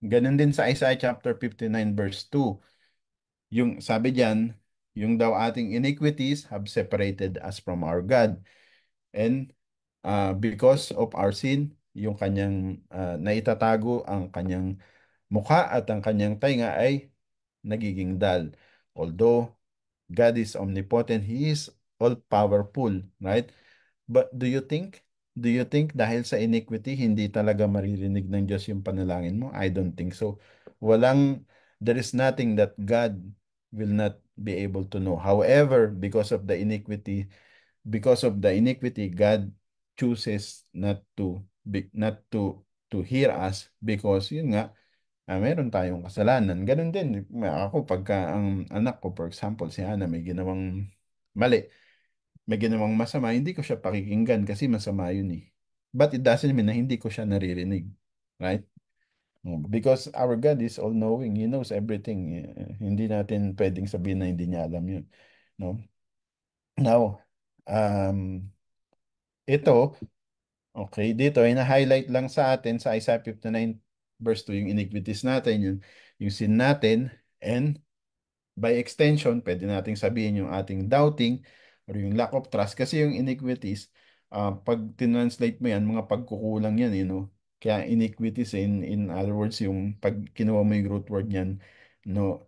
Ganun din sa Isaiah chapter 59 verse 2. Yung sabi diyan, yung daw ating iniquities have separated us from our God. And because of our sin, yung kanyang naitatago ang kanyang mukha at ang kanyang tainga ay nagiging dal. Although God is omnipotent, He is all-powerful, right? But do you think dahil sa iniquity, hindi talaga maririnig ng Diyos yung panalangin mo? I don't think so. There is nothing that God will not be able to know. However, because of the iniquity, God chooses not to hear us because yun nga, meron tayong kasalanan. Ganun din, ako pagka ang anak ko, for example, si Hana may ginawang mali, may ginawang masama, hindi ko siya pakikinggan kasi masama yun eh. But it doesn't mean na hindi ko siya naririnig. Right? Because our God is all-knowing. He knows everything. Hindi natin pwedeng sabihin na hindi niya alam yun. No? Now, ito, okay, dito, ina-highlight lang sa atin sa Isaiah 59 verse 2, yung iniquities natin, yung sin natin, and by extension, pwede nating sabihin yung ating doubting or yung lack of trust kasi yung iniquities, pag tinranslate mo yan, mga pagkukulang yan, Kaya iniquities in other words, yung pag kinuha mo yung root word niyan, no,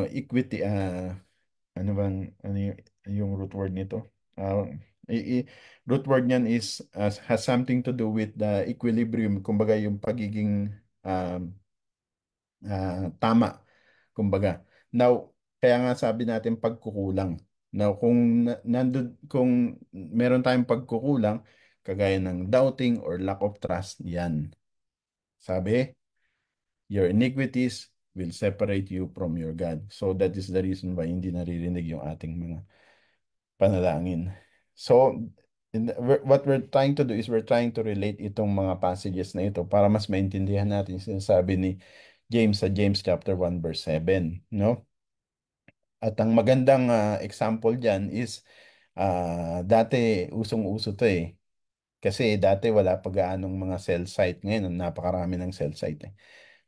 equity, ano bang, yung root word nito? I- i- Root word niyan is has something to do with the equilibrium, kumbaga yung pagiging tama, kumbaga. Now, kaya nga sabi natin pagkukulang. Now, kung meron tayong pagkukulang, kagaya ng doubting or lack of trust, yan. Sabi, your iniquities will separate you from your God. So that is the reason why hindi naririnig yung ating mga panalangin. So, what we're trying to do is we're trying to relate itong mga passages na ito para mas maintindihan natin yung sinasabi ni James sa James chapter 1 verse 7, no? At ang magandang example diyan is dati usong-uso to eh. Kasi dati wala pa gaanong mga cell site. Ngayon, napakarami ng cell site eh.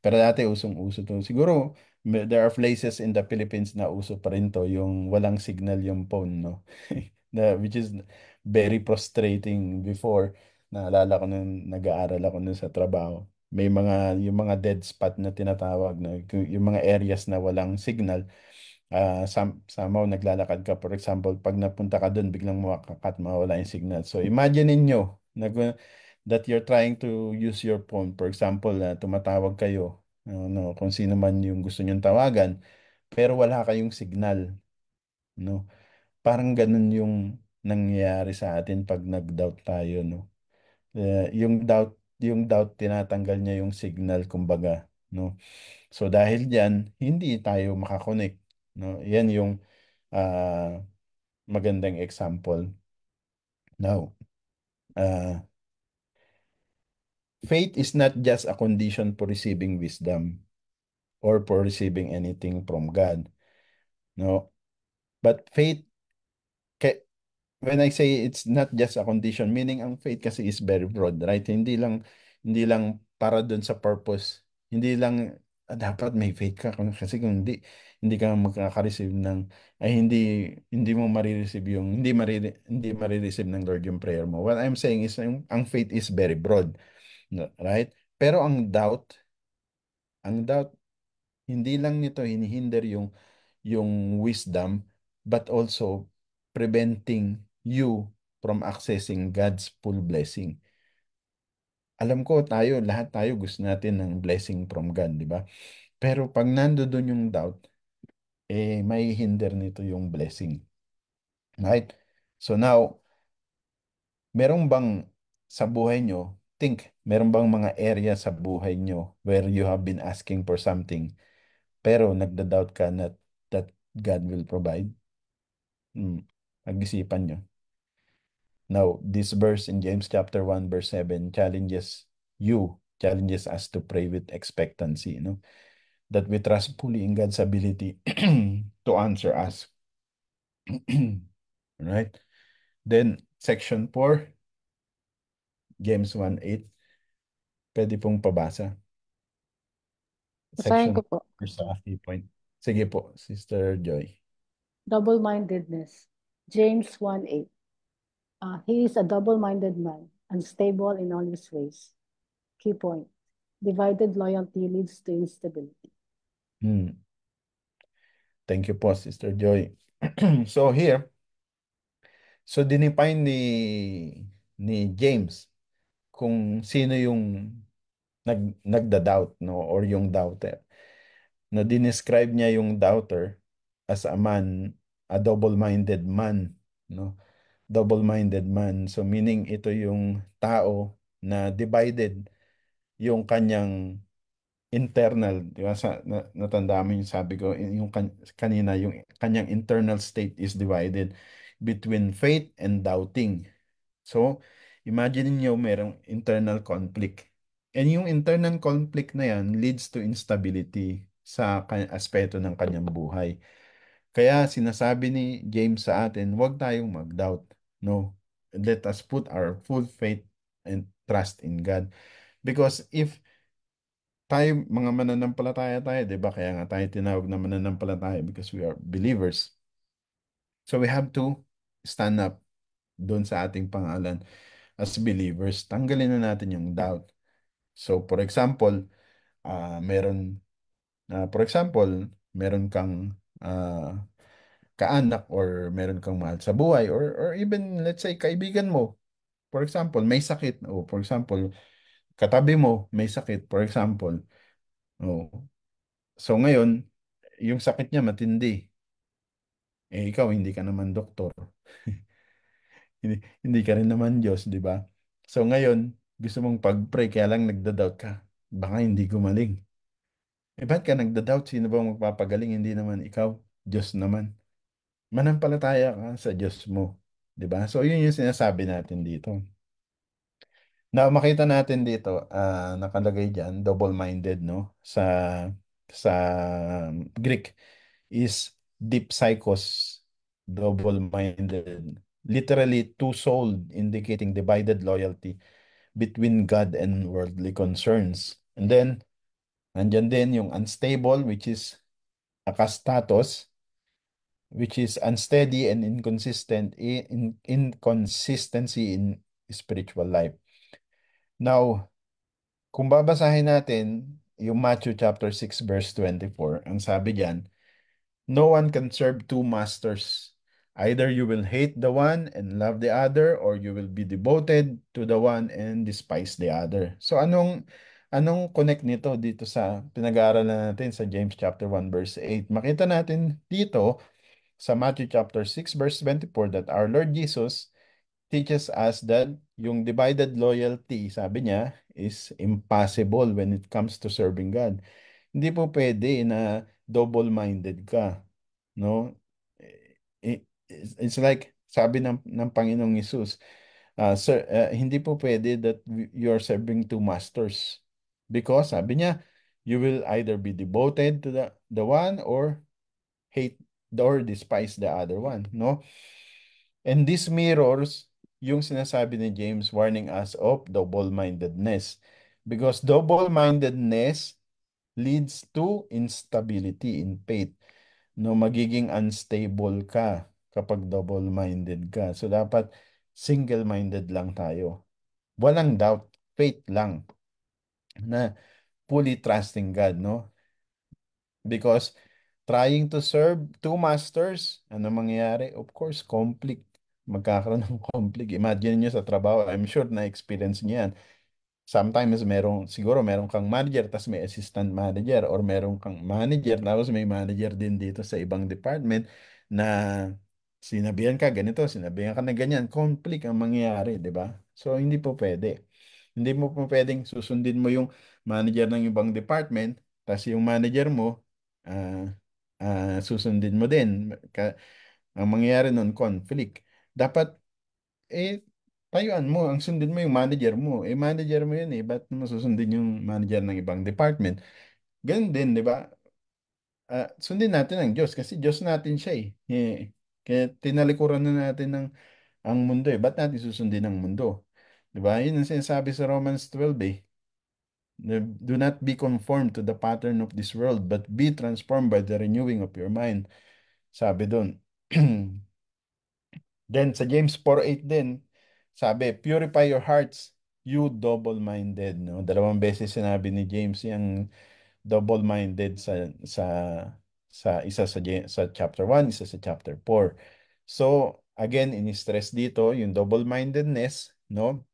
Pero dati usong-uso to. Siguro, there are places in the Philippines na uso pa rin to, yung walang signal yung phone, no? Which is very frustrating before. Naalala ko nung nag-aaral ako nun sa trabaho. Yung mga dead spot na tinatawag, na yung mga areas na walang signal, somehow naglalakad ka. For example, pag napunta ka doon, biglang mawakakat, mawala yung signal. So imagine ninyo, that you're trying to use your phone. For example, tumatawag kayo, kung sino man yung gusto nyong tawagan, pero wala kayong signal. No? Parang ganun yung nangyayari sa atin pag nag-doubt tayo. No? Yung doubt, tinatanggal niya yung signal, kumbaga. No? So dahil diyan, hindi tayo makakonect. No? Yan yung ah, magandang example. Now, uh, faith is not just a condition for receiving wisdom or for receiving anything from God. No, but faith, when I say it's not just a condition, meaning ang faith kasi is very broad, right? Hindi lang para dun sa purpose. Hindi lang dapat may faith ka kasi kung hindi ka makaka-receive hindi mo marireceive hindi marireceive ng Lord yung prayer mo. What I'm saying is ang faith is very broad, right? Pero ang doubt hindi lang nito hinihinder yung wisdom, but also preventing you from accessing God's full blessing. Alam ko lahat tayo gusto natin ng blessing from God, di ba? Pero pag nandoon yung doubt, may hinder nito yung blessing. Right? So now, merong bang sa buhay nyo, merong bang mga area sa buhay nyo where you have been asking for something, pero nagda-doubt ka na that God will provide? Pag-isipan nyo. Now, this verse in James chapter 1 verse 7 challenges us to pray with expectancy, that we trust fully in God's ability to answer us. Right? Then, section 4, James 1:8. Pwede pong pabasa. Basahin Section ko po. 4 sa key point. Sige po, Sister Joy. Double-mindedness. James 1:8. He is a double-minded man, unstable in all his ways. Key point. Divided loyalty leads to instability. Hmm. Thank you po, Sister Joy. So here, so dinefine ni James kung sino yung nagda-doubt, no, or yung doubter. No, dinescribe niya yung doubter as a man, a double-minded man, no? Double-minded man. So meaning ito yung tao na divided yung kanyang internal, di ba? Natanda mo yung sabi ko, yung kanina, yung kanyang internal state is divided between faith and doubting. So, imagine niyo merong internal conflict. And yung internal conflict na yan leads to instability sa aspeto ng kanyang buhay. Kaya sinasabi ni James sa atin, huwag tayong mag-doubt. No. Let us put our full faith and trust in God. Because if tayo, mga mananampalataya tayo, di ba? Kaya nga tayo tinawag na mananampalataya because we are believers. So we have to stand up doon sa ating pangalan as believers. Tanggalin na natin yung doubt. So for example, meron kang kaanak or meron kang mahal sa buhay or even let's say kaibigan mo. For example, may sakit. O for example, katabi mo may sakit. For example. O, so ngayon, yung sakit niya matindi. Eh ikaw hindi ka naman doktor. Hindi ka rin naman Diyos, di ba? So ngayon, gusto mong pag-pray kaya lang nagda-doubt ka. Baka hindi gumaling. Eh ba't ka nagda-doubt? Sino ba magpapagaling? Hindi naman ikaw. Diyos naman. Manampalataya ka sa Diyos mo. Di ba? So yun yung sinasabi natin dito. Now, makita natin dito, nakalagay dyan, double-minded, no? Sa Greek is dipsychos, double-minded. Literally, two-souled, indicating divided loyalty between God and worldly concerns. And then, nandyan din yung unstable, which is akastatos, which is unsteady and inconsistent inconsistency in spiritual life. Now, kung babasahin natin yung Matthew chapter 6 verse 24, ang sabi diyan, no one can serve two masters. Either you will hate the one and love the other, or you will be devoted to the one and despise the other. So anong connect nito dito sa pinag-aaralan natin sa James chapter 1 verse 8? Makita natin dito sa Matthew chapter 6 verse 24 that our Lord Jesus teaches us that yung divided loyalty, sabi niya, is impossible when it comes to serving God. Hindi po pwede na double-minded ka, no? It's like sabi ng Panginoong Hesus, sir, hindi po pwede that you are serving two masters. Because sabi niya, you will either be devoted to the one or hate or despise the other one, no? And this mirrors yung sinasabi ni James warning us of double-mindedness. Because double-mindedness leads to instability in faith. No, magiging unstable ka kapag double-minded ka. So dapat single-minded lang tayo. Walang doubt, faith lang na fully trusting God, no? Because trying to serve two masters, ano mangyayari? Of course, conflict. Magkakaroon ng conflict. Imagine nyo sa trabaho, I'm sure na-experience niyo yan. Sometimes siguro meron kang manager tapos may assistant manager or meron kang manager tapos may manager din dito sa ibang department na sinabihan ka ganito, sinabihan ka na ganyan, conflict ang mangyayari, di ba? So hindi po pwede. Hindi mo po pwedeng susundin mo yung manager ng ibang department tapos yung manager mo ah, susundin mo din. Ang mangyayari nun, conflict. Dapat tayuan mo, ang sundin mo yung manager mo. Manager mo yun eh. Ba't mo susundin yung manager ng ibang department? Ganun din, di ba? Sundin natin ang Diyos kasi Diyos natin siya eh. Kaya tinalikuran na natin ang mundo eh. Ba't natin susundin ang mundo? Diba? Yun ang sinasabi sa Romans 12 eh. Do not be conformed to the pattern of this world, but be transformed by the renewing of your mind. Sabi doon. Then sa James 4:8 din, sabi, purify your hearts, you double-minded. No? Dalawang beses sinabi ni James yung double-minded sa isa sa chapter 1, isa sa chapter 4. So, again, ini-stress dito yung double-mindedness, no?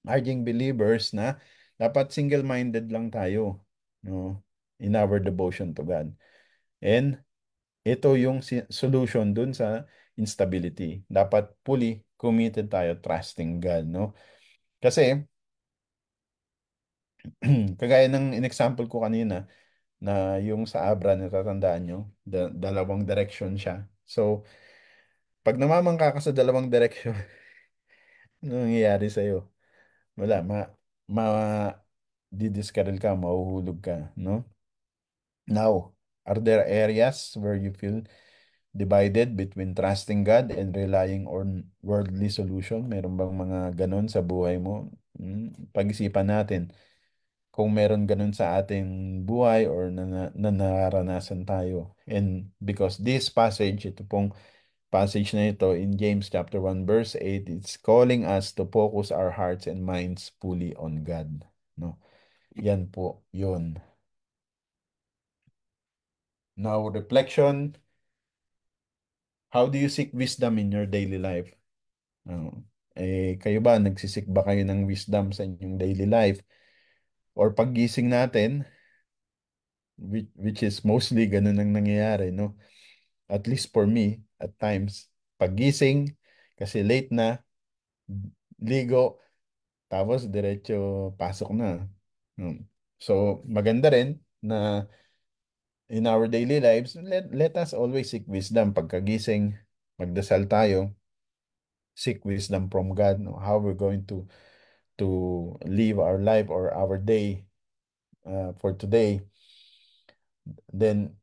Urging believers na dapat single-minded lang tayo, no? In our devotion to God. And ito yung solution dun sa instability. Dapat fully committed tayo, trusting God, no? Kasi, kagaya ng in-example ko kanina, na yung sa Abra, natatandaan nyo, dalawang direction siya. So, pag namamangka ka sa dalawang direction, ano nangyayari sa'yo? Wala, ma, didiskarel ka, mahuhulog ka, no? Now, are there areas where you feel divided between trusting God and relying on worldly solution? Meron bang mga ganon sa buhay mo? Pag-isipan natin kung meron ganun sa ating buhay or na nararanasan tayo. And because this passage, ito pong passage na ito in James chapter 1 verse 8, it's calling us to focus our hearts and minds fully on God. No? Yan po, yun. Now, reflection, how do you seek wisdom in your daily life? Kayo ba, nagsisik ba kayo ng wisdom sa inyong daily life? Or paggising natin, which is mostly ganun ang nangyayari, no? At least for me, at times, paggising, kasi late na, ligo, tapos diretso pasok na. So, maganda rin na in our daily lives, let us always seek wisdom. Pagkagising, magdasal tayo, seek wisdom from God, no? How we're going to live our life or our day for today. Then,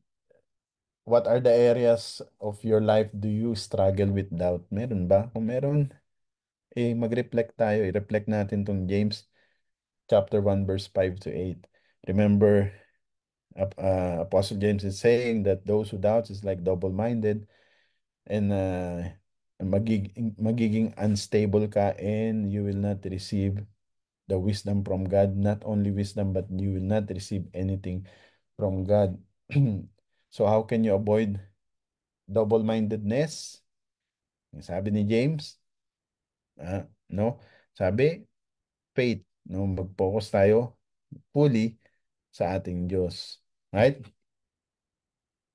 what are the areas of your life do you struggle with doubt? Meron ba? Kung meron, mag-reflect tayo. I-reflect natin tong James chapter 1 verse 5 to 8. Remember, Apostle James is saying that those who doubt is like double-minded and magiging unstable ka and you will not receive the wisdom from God. Not only wisdom, but you will not receive anything from God. So how can you avoid double-mindedness? Sabi ni James, no? Sabi, faith, no? Mag-focus tayo fully sa ating Diyos. Right?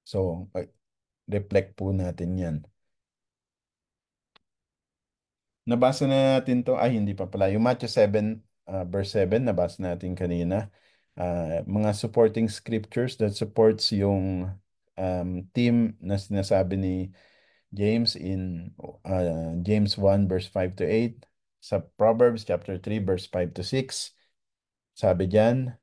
So, reflect po natin yan. Nabasa na natin to. Ay, hindi pa pala. Yung Matthew 7, verse 7, nabasa natin kanina. Mga supporting scriptures that supports yung theme na sinasabi ni James in James 1 verse 5 to 8. Sa Proverbs chapter 3 verse 5 to 6. Sabi diyan,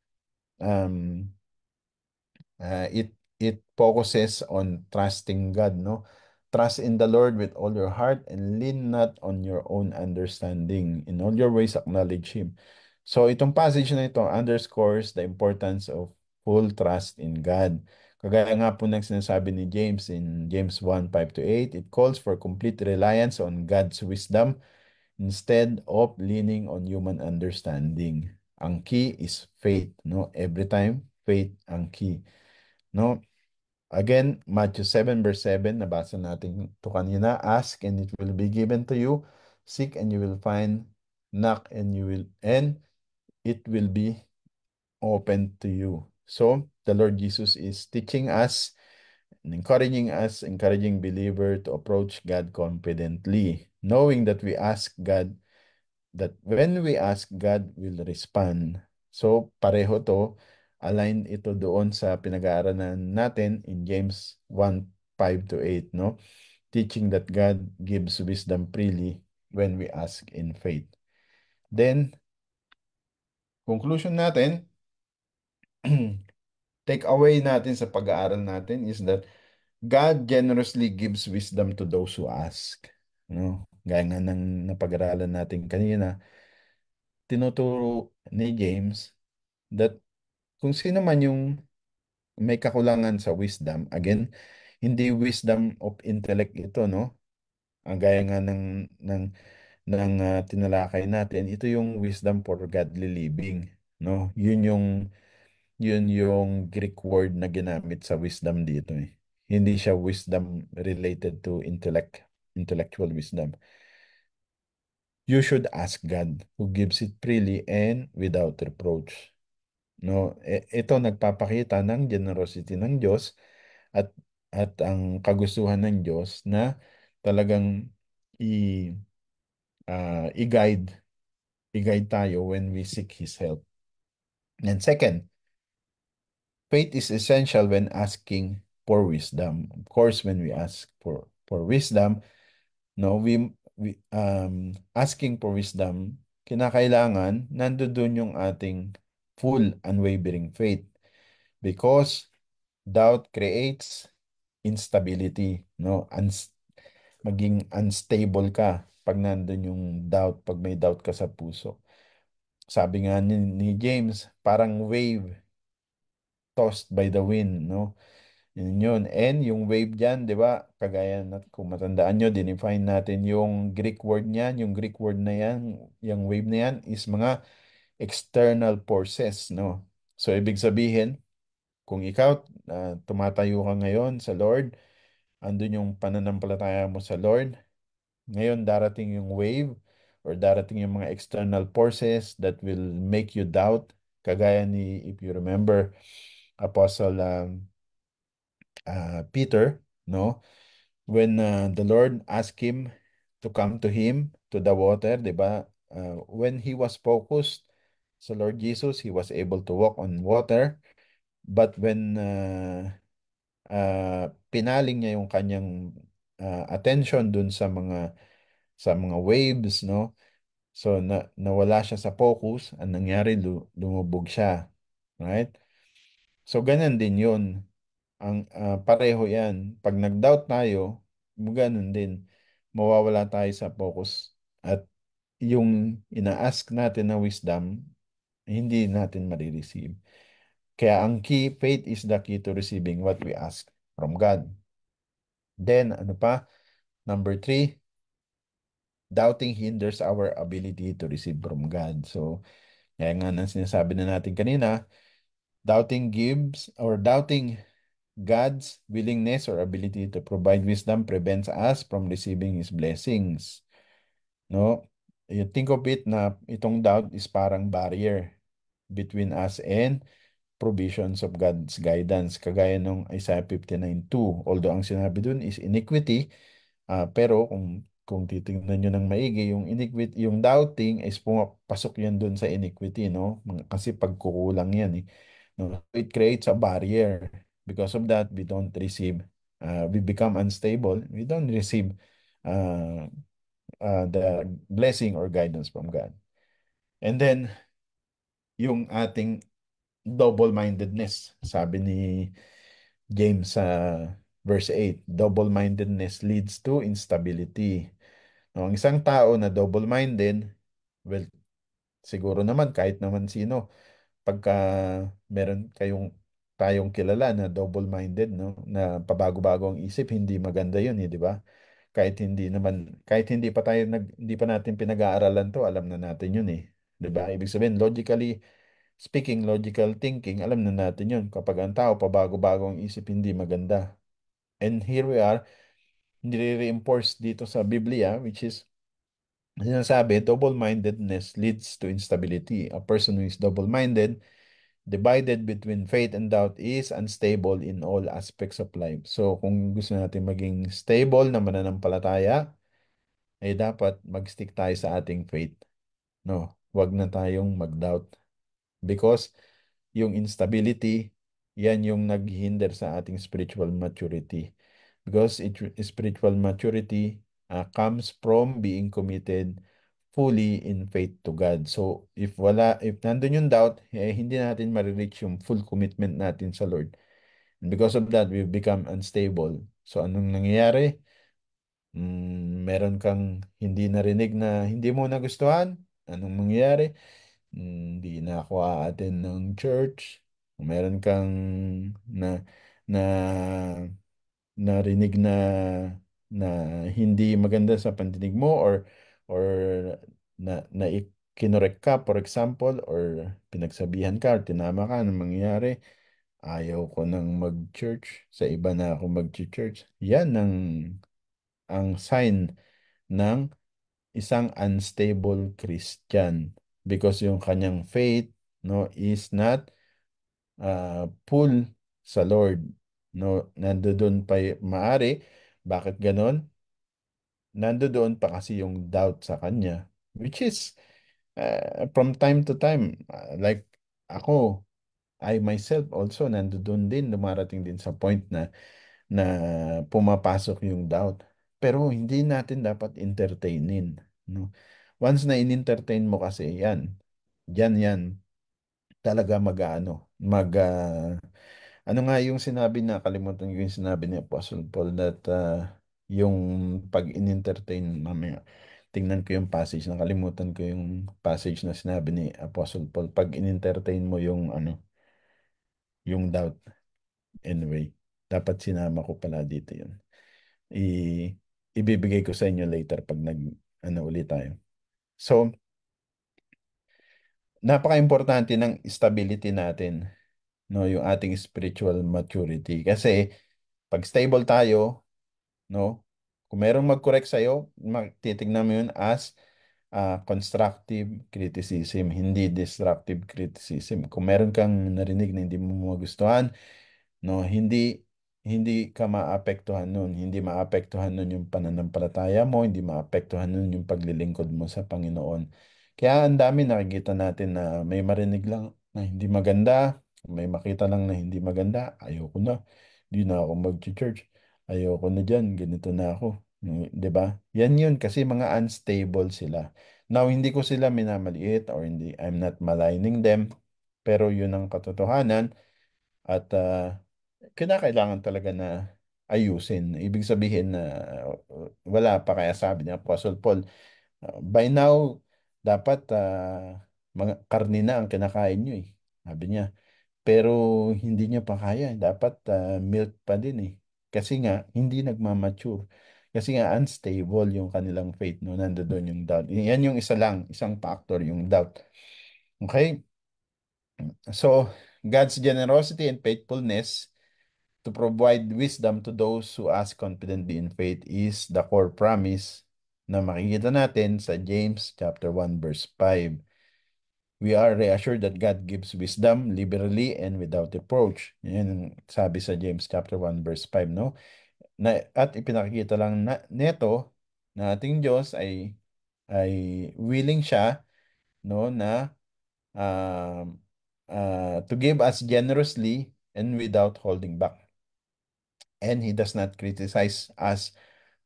it focuses on trusting God, no? Trust in the Lord with all your heart and lean not on your own understanding. In all your ways acknowledge Him. So itong passage na ito underscores the importance of full trust in God. Kagaya nga po ng sinasabi ni James in James 1, 5 to 8, it calls for complete reliance on God's wisdom instead of leaning on human understanding. Ang key is faith, no? Every time, faith ang key, no? Again, Matthew 7 verse 7, nabasa natin ito kanina, ask and it will be given to you, seek and you will find, knock and it will be open to you. So, the Lord Jesus is teaching us and encouraging believer to approach God confidently, knowing that when we ask, God will respond. So, pareho to, align ito doon sa pinag-aaralan natin in James 1, 5 to 8, no? Teaching that God gives wisdom freely when we ask in faith. Then, conclusion natin, take away natin sa pag-aaral natin is that God generously gives wisdom to those who ask. No? Gaya nga ng napag-aralan natin kanina, tinuturo ni James that kung sino man yung may kakulangan sa wisdom, again, hindi wisdom of intellect ito, no? Ang gaya nga ng tinalakay natin, ito yung wisdom for godly living, no? Yun yung Greek word na ginamit sa wisdom dito eh. Hindi siya wisdom related to intellectual wisdom. You should ask God who gives it freely and without reproach. No, ito nagpapakita ng generosity ng Diyos at ang kagustuhan ng Diyos na talagang i i-guide i-guide tayo when we seek His help. And second, faith is essential when asking for wisdom. Of course, when we ask for wisdom, no, we asking for wisdom, kinakailangan nandoon yung ating full unwavering faith because doubt creates instability, no? Maging unstable ka pag nandun yung doubt, pag may doubt ka sa puso. Sabi nga ni James, parang wave tossed by the wind, no? Yun yun. And yung wave dyan, di ba, kagaya na kung matandaan nyo, dinefine natin yung Greek word niyan, yung Greek word na yan, yung wave na yan is mga external forces, no? So, ibig sabihin, kung ikaw tumatayo ka ngayon sa Lord, andun yung pananampalataya mo sa Lord, ngayon darating yung wave or darating yung mga external forces that will make you doubt, kagaya ni, if you remember, Apostle Peter, no? When the Lord asked him to come to him to the water, 'di ba? When he was focused sa Lord Jesus, he was able to walk on water. But when pinaling niya yung kanyang attention dun sa mga waves, no? So nawala siya sa focus, ang nangyari lumubog siya, right? So ganun din 'yun. Pareho 'yan. Pag nag-doubt tayo, ganun din. Mawawala tayo sa focus at yung ina-ask natin na wisdom, hindi natin marireceive. Kaya ang key, faith is the key to receiving what we ask from God. Then, ano pa? Number 3, doubting hinders our ability to receive from God. So, kaya nga nang sinasabi na natin kanina, doubting God's willingness or ability to provide wisdom prevents us from receiving His blessings. No? You think of it na itong doubt is parang barrier between us and provisions of God's guidance. Kagaya nung Isaiah 59:2. Although ang sinabi dun is iniquity, pero kung titingnan nyo ng maigi, yung iniquity, yung doubting is pumapasok yan dun sa iniquity, no? Kasi pagkukulang yan, eh. No? It creates a barrier. Because of that, we become unstable. We don't receive uh, the blessing or guidance from God. And then, yung ating double-mindedness, sabi ni James sa verse 8, double-mindedness leads to instability. No, ang isang tao na double-minded, well, siguro naman kahit naman sino, pagka meron tayong kilala na double-minded, no, na pabago-bago ang isip, hindi maganda 'yun, di ba? Kahit hindi pa natin pinag-aaralan 'to, alam na natin 'yun eh. 'Di ba? Ibig sabihin, logically speaking, logical thinking, alam na natin 'yun. Kapag ang tao pabago-bago ang isip, hindi maganda. And here we are, nire-reinforce dito sa Biblia, which is sinasabi, double-mindedness leads to instability. A person who is double-minded, divided between faith and doubt, is unstable in all aspects of life. So, kung gusto natin maging stable na mananampalataya, ay dapat mag-stick tayo sa ating faith. No, wag na tayong mag-doubt. Because yung instability, yan yung naghihinder sa ating spiritual maturity. Because spiritual maturity comes from being committed fully in faith to God. So, if nandun yung doubt, hindi natin ma-reach yung full commitment natin sa Lord. And because of that, we become unstable. So anong nangyayari? Meron kang hindi narinig na hindi mo nagustuhan. Anong mangyayari? Hindi na ako a-attend ng church. Meron kang na na narinig na hindi maganda sa pandinig mo, or na kinorek ka, for example, or pinagsabihan ka or tinama ka, anong mangyayari? Ayaw ko nang mag-church. Sa iba na ako mag-church. Yan ang sign ng isang unstable Christian, because yung kanyang faith, no, is not full sa Lord. No, nandoon pa maari. Bakit ganon? Nandoon pa kasi yung doubt sa kanya, which is from time to time, like ako, I myself also nandoon din, dumarating din sa point na pumapasok yung doubt. Pero hindi natin dapat entertainin, no? Once na in-entertain mo kasi yan talaga ano nga yung sinabi kalimutan ko yung sinabi ni Apostle Paul, that yung pag in-entertain, mamaya tingnan ko yung passage, nakalimutan ko yung passage na sinabi ni Apostle Paul, pag in-entertain mo yung doubt. Anyway, dapat sinama ko pala dito yun. Ibibigay ko sa inyo later pag ulit tayo. So, napaka-importante ng stability natin, no, yung ating spiritual maturity. Kasi pag stable tayo, no, kung merong mag-correct sa'yo, titignan mo yun as constructive criticism, hindi destructive criticism. Kung meron kang narinig na hindi mo magustuhan, no, hindi ka maapektuhan nun, hindi maapektuhan nun yung pananampalataya mo, hindi maapektuhan nun yung paglilingkod mo sa Panginoon. Kaya ang dami nakikita natin na may marinig lang na hindi maganda, may makita lang na hindi maganda, ayoko na, hindi na ako mag-church, ayoko na dyan, ganito na ako. 'Di ba? Yan yun kasi mga unstable sila. Now, hindi ko sila minamaliit, or hindi, I'm not maligning them, pero yun ang katotohanan. At kinakailangan talaga na ayusin. Ibig sabihin na wala pa, kaya sabi ni Apostle Paul, by now, dapat mga karne na ang kinakain nyo eh. Sabi niya. Pero hindi niya pa kaya. Dapat milk pa din eh. Kasi nga, hindi nagmamature. Kasi nga, unstable yung kanilang faith. No? Nandoon yung doubt. Yan yung isang factor, yung doubt. Okay? So, God's generosity and faithfulness to provide wisdom to those who ask confidently in faith is the core promise na makikita natin sa James chapter 1 verse 5. We are reassured that God gives wisdom liberally and without reproach. Yan ang sabi sa James chapter 1 verse 5, no? At ipinakikita lang neto na ating Diyos ay willing siya, no, na to give us generously and without holding back. And he does not criticize us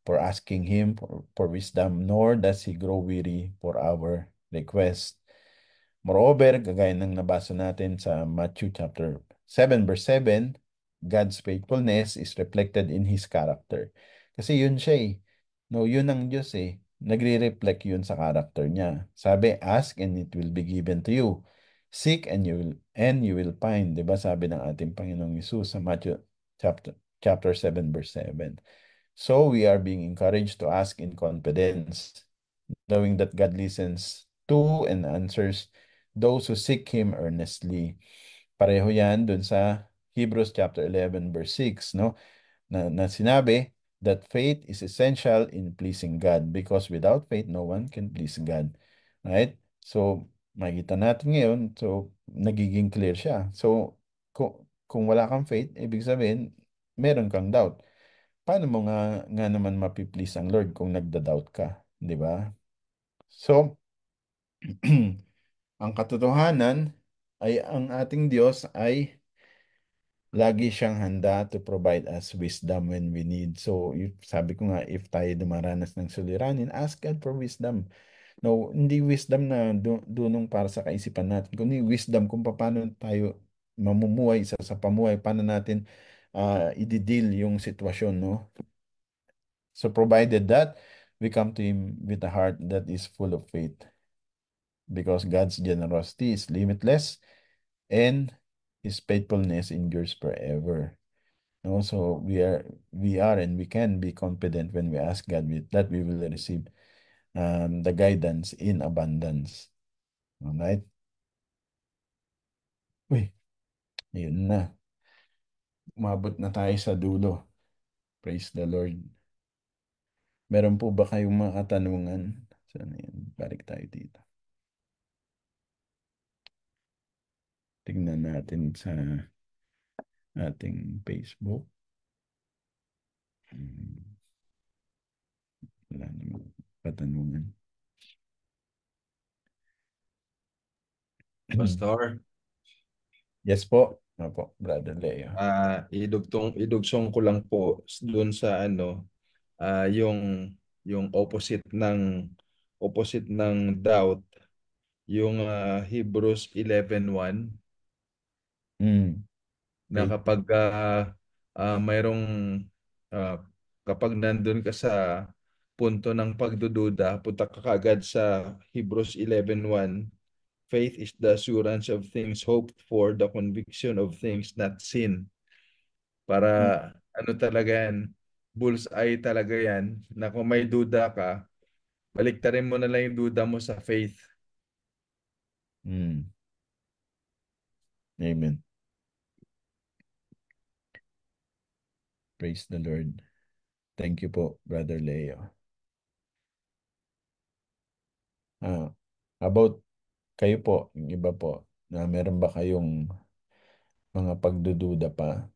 for asking him for wisdom, nor does he grow weary for our request. Moreover, kagaya ng nabasa natin sa Matthew chapter 7 verse 7, God's faithfulness is reflected in His character. Kasi yun siya eh. No, yun ang Diyos eh. Nagre-reflect yun sa character niya. Sabi, ask and it will be given to you. Seek and you will find. Diba sabi ng ating Panginoong Hesus sa Matthew chapter 7 verse 7. So we are being encouraged to ask in confidence, knowing that God listens to and answers those who seek Him earnestly. Pareho yan dun sa Hebrews chapter 11 verse 6, no? Na sinabi that faith is essential in pleasing God, because without faith, no one can please God. Right? So, makikita natin ngayon, so, nagiging clear siya. So, kung wala kang faith, ibig sabihin, meron kang doubt. Paano mo nga naman mapiplease ang Lord kung nagda-doubt ka? Di ba? So, ang katotohanan ay ang ating Diyos ay lagi siyang handa to provide us wisdom when we need. So, sabi ko nga, if tayo dumaranas ng suliranin, ask God for wisdom. No, hindi wisdom na dunong para sa kaisipan natin, kundi wisdom kung paano tayo mamumuhay sa pamuhay, paano natin i-deal yung sitwasyon, no? So provided that we come to Him with a heart that is full of faith, because God's generosity is limitless and His faithfulness endures forever. No, so we are, and we can be confident when we ask God that we will receive the guidance in abundance. Alright? Uy, yun na. Umabot na tayo sa dulo. Praise the Lord. Meron po ba kayong mga katanungan? Sana yan. Balik tayo dito. Tingnan natin sa ating Facebook. Wala namang katanungan. Pastor, Yes po. Opo, Brother Leo. idugsong ko lang po doon sa yung opposite ng doubt, yung Hebrews 11:1, na Okay. kapag mayroong ah, kapag nandun ka sa punto ng pagdududa, punta ka kaagad sa Hebrews 11:1. Faith is the assurance of things hoped for, the conviction of things not seen. Para talaga yan, bullseye talaga yan, na kung may duda ka, baliktarin mo na lang yung duda mo sa faith. Amen. Praise the Lord. Thank you po, Brother Leo. About kayo po, yung iba po, na meron ba kayong mga pagdududa pa?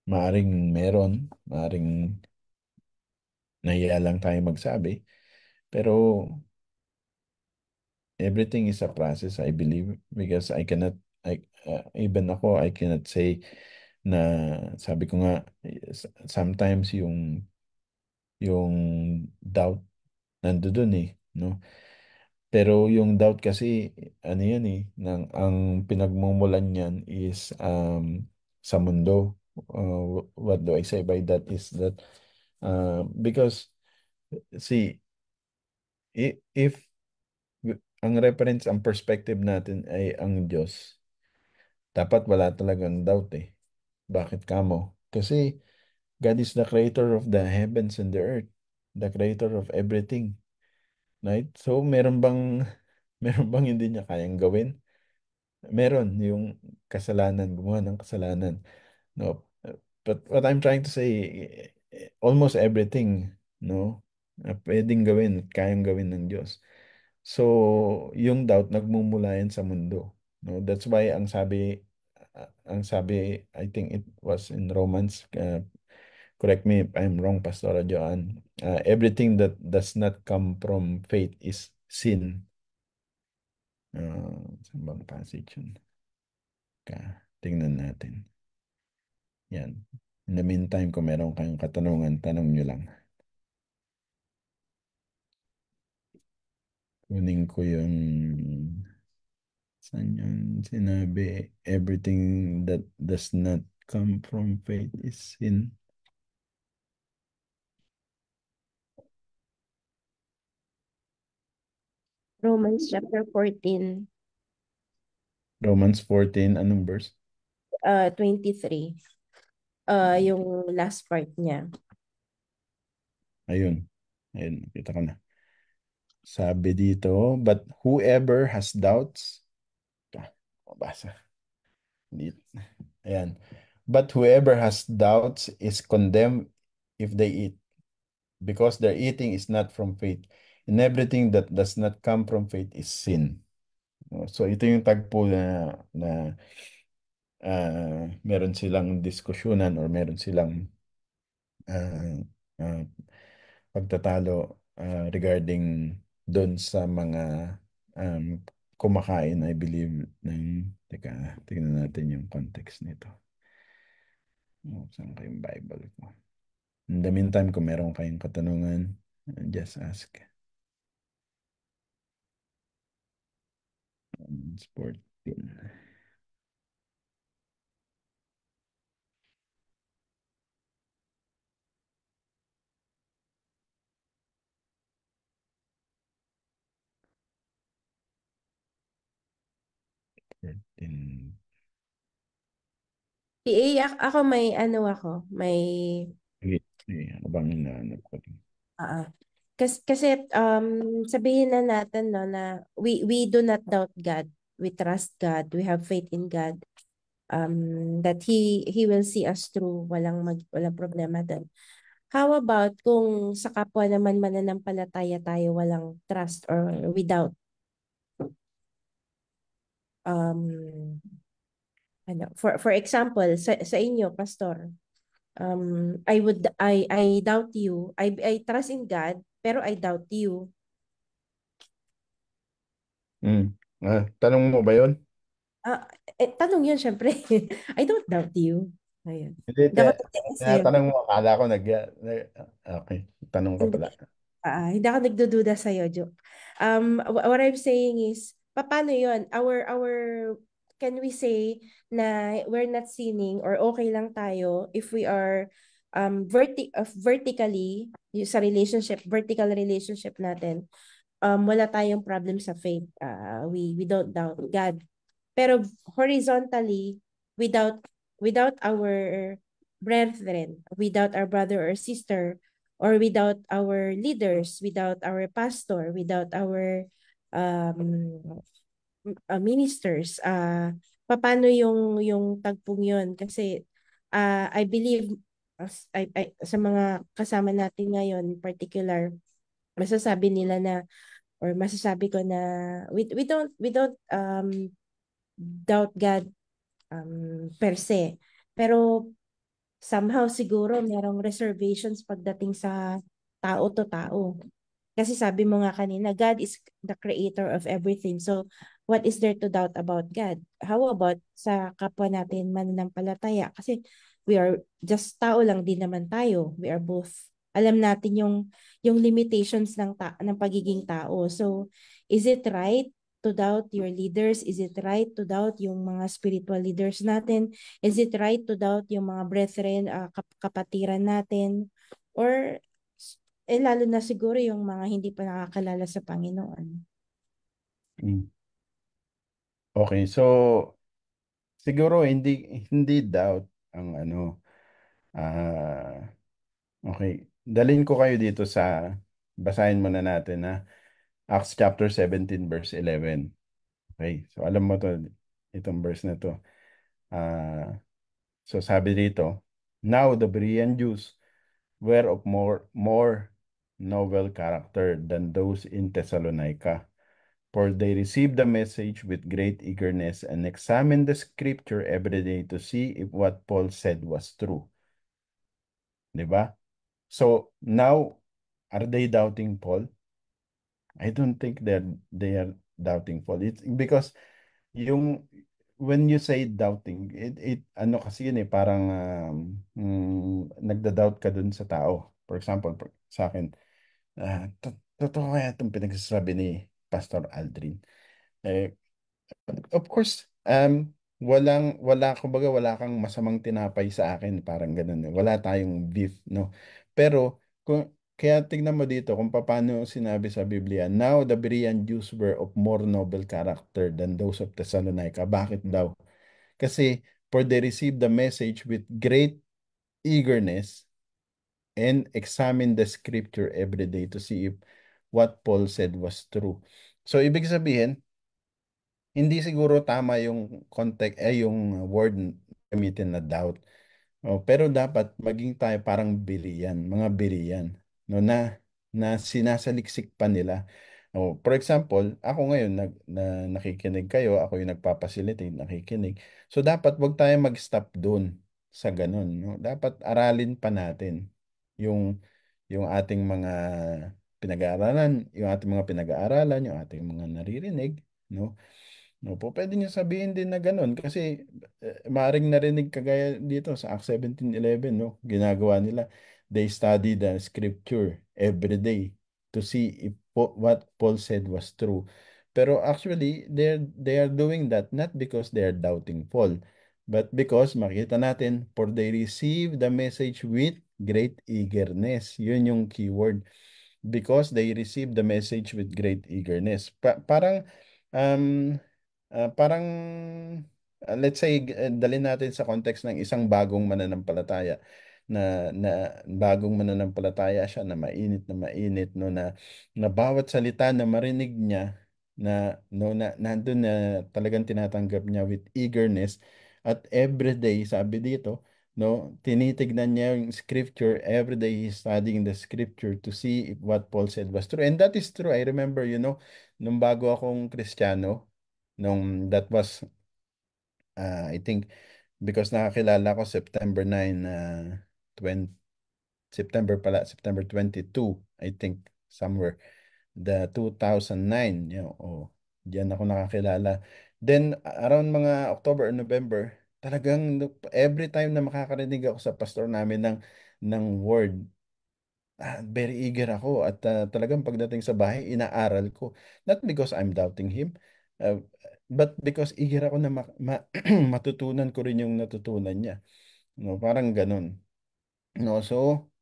Maaring meron, maaring nahiya lang tayo magsabi, pero everything is a process, I believe, because even ako, I cannot say na, sabi ko nga, sometimes yung doubt nandoon no? Pero yung doubt kasi, ano yan ang pinagmumulan niyan is sa mundo. What do I say by that is that, because, see, if ang reference, ang perspective natin ay ang Diyos, dapat wala talagang doubt Bakit kamo? Kasi God is the creator of the heavens and the earth, the creator of everything. Right? So, meron bang hindi niya kayang gawin? Meron yung kasalanan, gumawa ng kasalanan. No. But what I'm trying to say, almost everything, no, pwedeng gawin, kayang gawin ng Diyos. So, yung doubt nagmumula yan sa mundo. No, that's why ang sabi, I think it was in Romans, correct me if I'm wrong, Pastor Joan, everything that does not come from faith is sin. Saan bang passage yun? Tingnan natin. Yan. In the meantime, kung meron kayong katanungan, tanong nyo lang. Kunin ko yung saan yun sinabi, everything that does not come from faith is sin. Romans chapter 14, Romans 14, anong verse? 23. Yung last part niya. Ayun. Ayun, nakita ko na. Sabi dito, but whoever has doubts, mabasa. Ayan. But whoever has doubts is condemned if they eat, because their eating is not from faith. And everything that does not come from faith is sin. So ito yung tagpo na meron silang diskusyonan or meron silang uh, uh, pagtatalo regarding doon sa mga um, kumakain, I believe, teka, tingnan natin yung context nito. Saan kayong Bible ko? In the meantime, kung meron kayong katanungan, just ask. Romans 14. PA, ako may may Sige, sige, habang hinahanap ko rin. kasi sabihin na natin no na we do not doubt God. We trust God. We have faith in God. That he will see us through. Walang problema doon. How about kung sa kapwa naman mananampalataya tayo walang trust or without um for example sa inyo pastor, I doubt you. I trust in God pero I doubt you. Tanong mo ba yun? Tanong yun syempre. I don't doubt you. Ayun. Hindi, Hindi ako nagtiis sa'yo. tinatanong mo, akala ko okay, tanong ka pala. Hindi ako nagdududa sa'yo, joke. What I'm saying is, paano yun? Can we say na we're not sinning or okay lang tayo if we are vertically sa vertical relationship natin, wala tayong problem sa faith. We don't doubt God. Pero horizontally, without without our brethren, without our brother or sister, or without our leaders, without our pastor, without our ministers, paano yung tagpong yun? Kasi I believe sa mga kasama natin ngayon in particular, masasabi nila na or masasabi ko na we don't doubt God per se. Pero somehow siguro merong reservations pagdating sa tao to tao. Kasi sabi mo nga kanina, God is the creator of everything. So, what is there to doubt about God? How about sa kapwa natin mananampalataya? Kasi we are just tao lang din naman tayo. We are both. Alam natin yung limitations ng pagiging tao. So, is it right to doubt your leaders? Is it right to doubt yung mga spiritual leaders natin? Is it right to doubt yung mga brethren, kapatiran natin? Or lalo na siguro yung mga hindi pa nakakalala sa Panginoon. Okay, so siguro hindi doubt ang okay. Dalhin ko kayo dito basahin muna natin na Acts chapter 17 verse 11. Okay, so alam mo to, itong verse na to. So sabi dito, now the Berean Jews were of more noble character than those in Thessalonica. For they received the message with great eagerness and examined the scripture every day to see if what Paul said was true. Diba? So now, are they doubting Paul? I don't think they are doubting Paul. It's because when you say doubting, ano kasi yun parang nagda-doubt ka dun sa tao. For example, sa akin, totoo kaya itong pinagsasabi ni Pastor Aldrin. Of course, kumbaga wala kang masamang tinapay sa akin, parang ganun. Wala tayong beef, no? Pero, kaya tignan mo dito kung paano sinabi sa Biblia, now the Berean Jews were of more noble character than those of Thessalonica. Bakit daw? Kasi, for they received the message with great eagerness and examined the scripture every day to see if what Paul said was true. So, ibig sabihin, hindi siguro tama yung context, yung word na gamitin na doubt. Pero dapat maging tayo parang mga Berean, no, na sinasaliksik pa nila. For example, ako ngayon nakikinig kayo, ako yung nagpapacilitate, nakikinig. So dapat wag tayo mag-stop doon sa ganun, no? Dapat aralin pa natin yung yung ating mga pinag-aaralan, yung ating mga naririnig, no? No po, pwede niyo sabihin din na ganun kasi maaring narinig kagaya dito sa Acts 17:11, no? Ginagawa nila. They study the scripture every day to see if what Paul said was true. Pero actually, they are doing that not because they are doubting Paul, but because makita natin, for they receive the message with great eagerness. Yun yung keyword. Because they receive the message with great eagerness. Um, parang, let's say, dalhin natin sa context ng isang bagong mananampalataya na bagong mananampalataya siya na mainit no na bawat salita na marinig niya na no na nandun na talagang tinatanggap niya with eagerness at every day sabi dito no tinitignan niya yung scripture every day he's studying the scripture to see if what Paul said was true, and that is true. I remember, nung bago akong Kristiyano, nung that was I think because nakakilala ko September 9, 20 September pala, September 22, I think, somewhere, the 2009, diyan ako nakakilala. Then, around mga October or November, talagang every time na makakarinig ako sa pastor namin ng word, very eager ako at talagang pagdating sa bahay, inaaral ko. Not because I'm doubting him, uh, but because eager ako na matutunan ko rin yung natutunan niya. No, parang ganun. No, so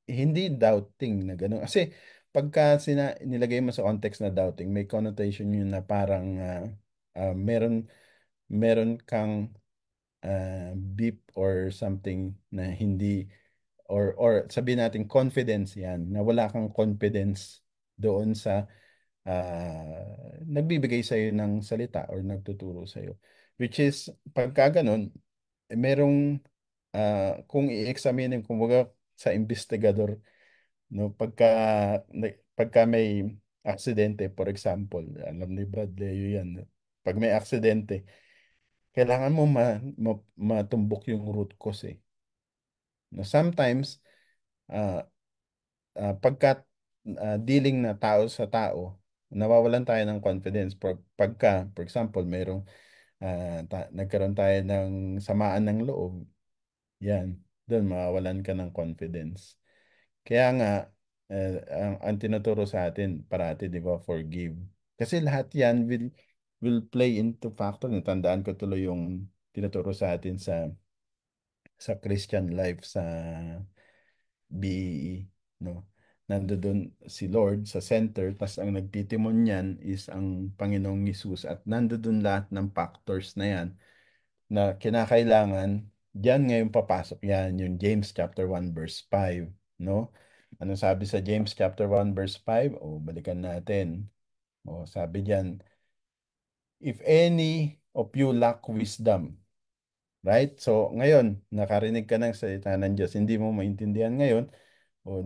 hindi doubting na gano'n. Kasi pagka nilagay mo sa context na doubting, may connotation yun na parang meron kang beep or something na hindi or sabihin natin confidence yan, na wala kang confidence doon sa nagbibigay sa'yo ng salita or nagtuturo sa'yo. Which is, pagka ganun, merong kung i-examine kumbaga sa investigador no pagka may aksidente, for example, alam ni Bradley yan, no? Pag may aksidente kailangan mo matumbok yung root cause no sometimes ah, pagka dealing na tao sa tao nawawalan tayo ng confidence pagka for example mayroong nagkaroon tayo ng samaan ng loob. Yan, doon mawawalan ka ng confidence. Kaya nga, ang tinuturo sa atin parati, di ba, forgive. Kasi lahat yan will play into factor. Natandaan ko tuloy yung tinuturo sa atin sa Christian life sa BEE, no? Nandoon si Lord sa center, tas ang nagtitimon niyan is ang Panginoong Hesus at nandoon lahat ng factors na yan na kinakailangan, diyan ngayon papasok yan, yung James chapter 1 verse 5, no? Ano sabi sa James chapter 1 verse 5? O, balikan natin. O, sabi diyan, if any of you lack wisdom, right? So, ngayon, nakarinig ka ng salita ng Diyos, hindi mo maintindihan ngayon,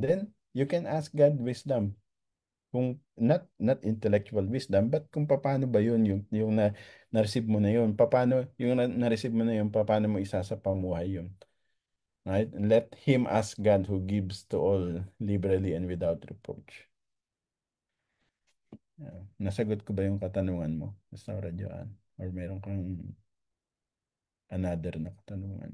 then you can ask God wisdom. Kung not intellectual wisdom, but kung paano ba yun, yung na-receive mo na yun, paano, yung na-receive mo na yun, paano mo isasapamuhay yun. Right? And let him ask God who gives to all liberally and without reproach. Nasagot ko ba yung katanungan mo, Mr. Radyoan? Or meron kang another na katanungan?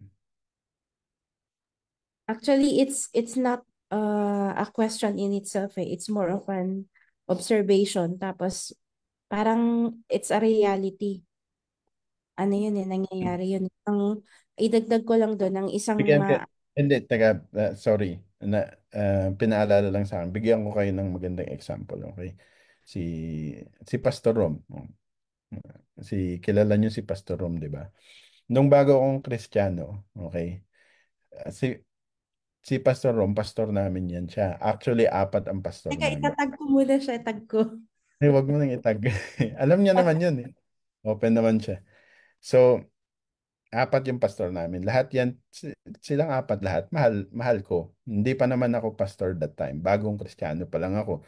Actually, it's not a question in itself eh. It's more of an observation. Tapos, parang it's a reality. Ano yun eh, nangyayari yun. Ang idagdag ko lang doon, ang isang Bigyan ka, hindi, taga, sorry, pinaalala lang sa akin. Bigyan ko kayo ng magandang example, okay? Si si Pastor Rom. Kilala niyo si Pastor Rom, di ba? Nung bago akong Kristiyano, okay? Si Pastor Rom, pastor namin yan siya. Actually, apat ang pastor Teka, namin. itatag ko muna siya, tag ko. Wag mo nang itag. Alam niya naman yun eh. Open naman siya. So, apat yung pastor namin. Lahat yan, silang apat lahat, mahal ko. Hindi pa naman ako pastor that time. Bagong Kristiyano pa lang ako.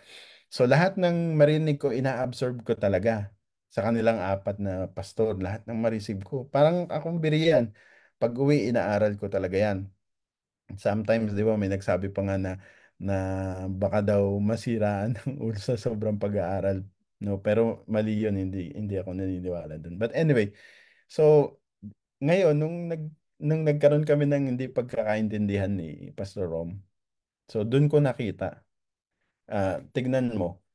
So lahat ng marinig ko, ina-absorb ko talaga sa kanilang apat na pastor. Lahat ng ma-receive ko. Parang akong biriyan. Pag uwi, inaaral ko talaga yan. Sometimes, di ba, may nagsabi pa nga na baka daw masiraan ng ulo sa sobrang pag-aaral. No, pero mali yun, hindi ako naniniwala dun. But anyway, so ngayon, nung nagkaroon kami ng hindi pagkakaintindihan ni Pastor Rom, so doon ko nakita, tignan mo,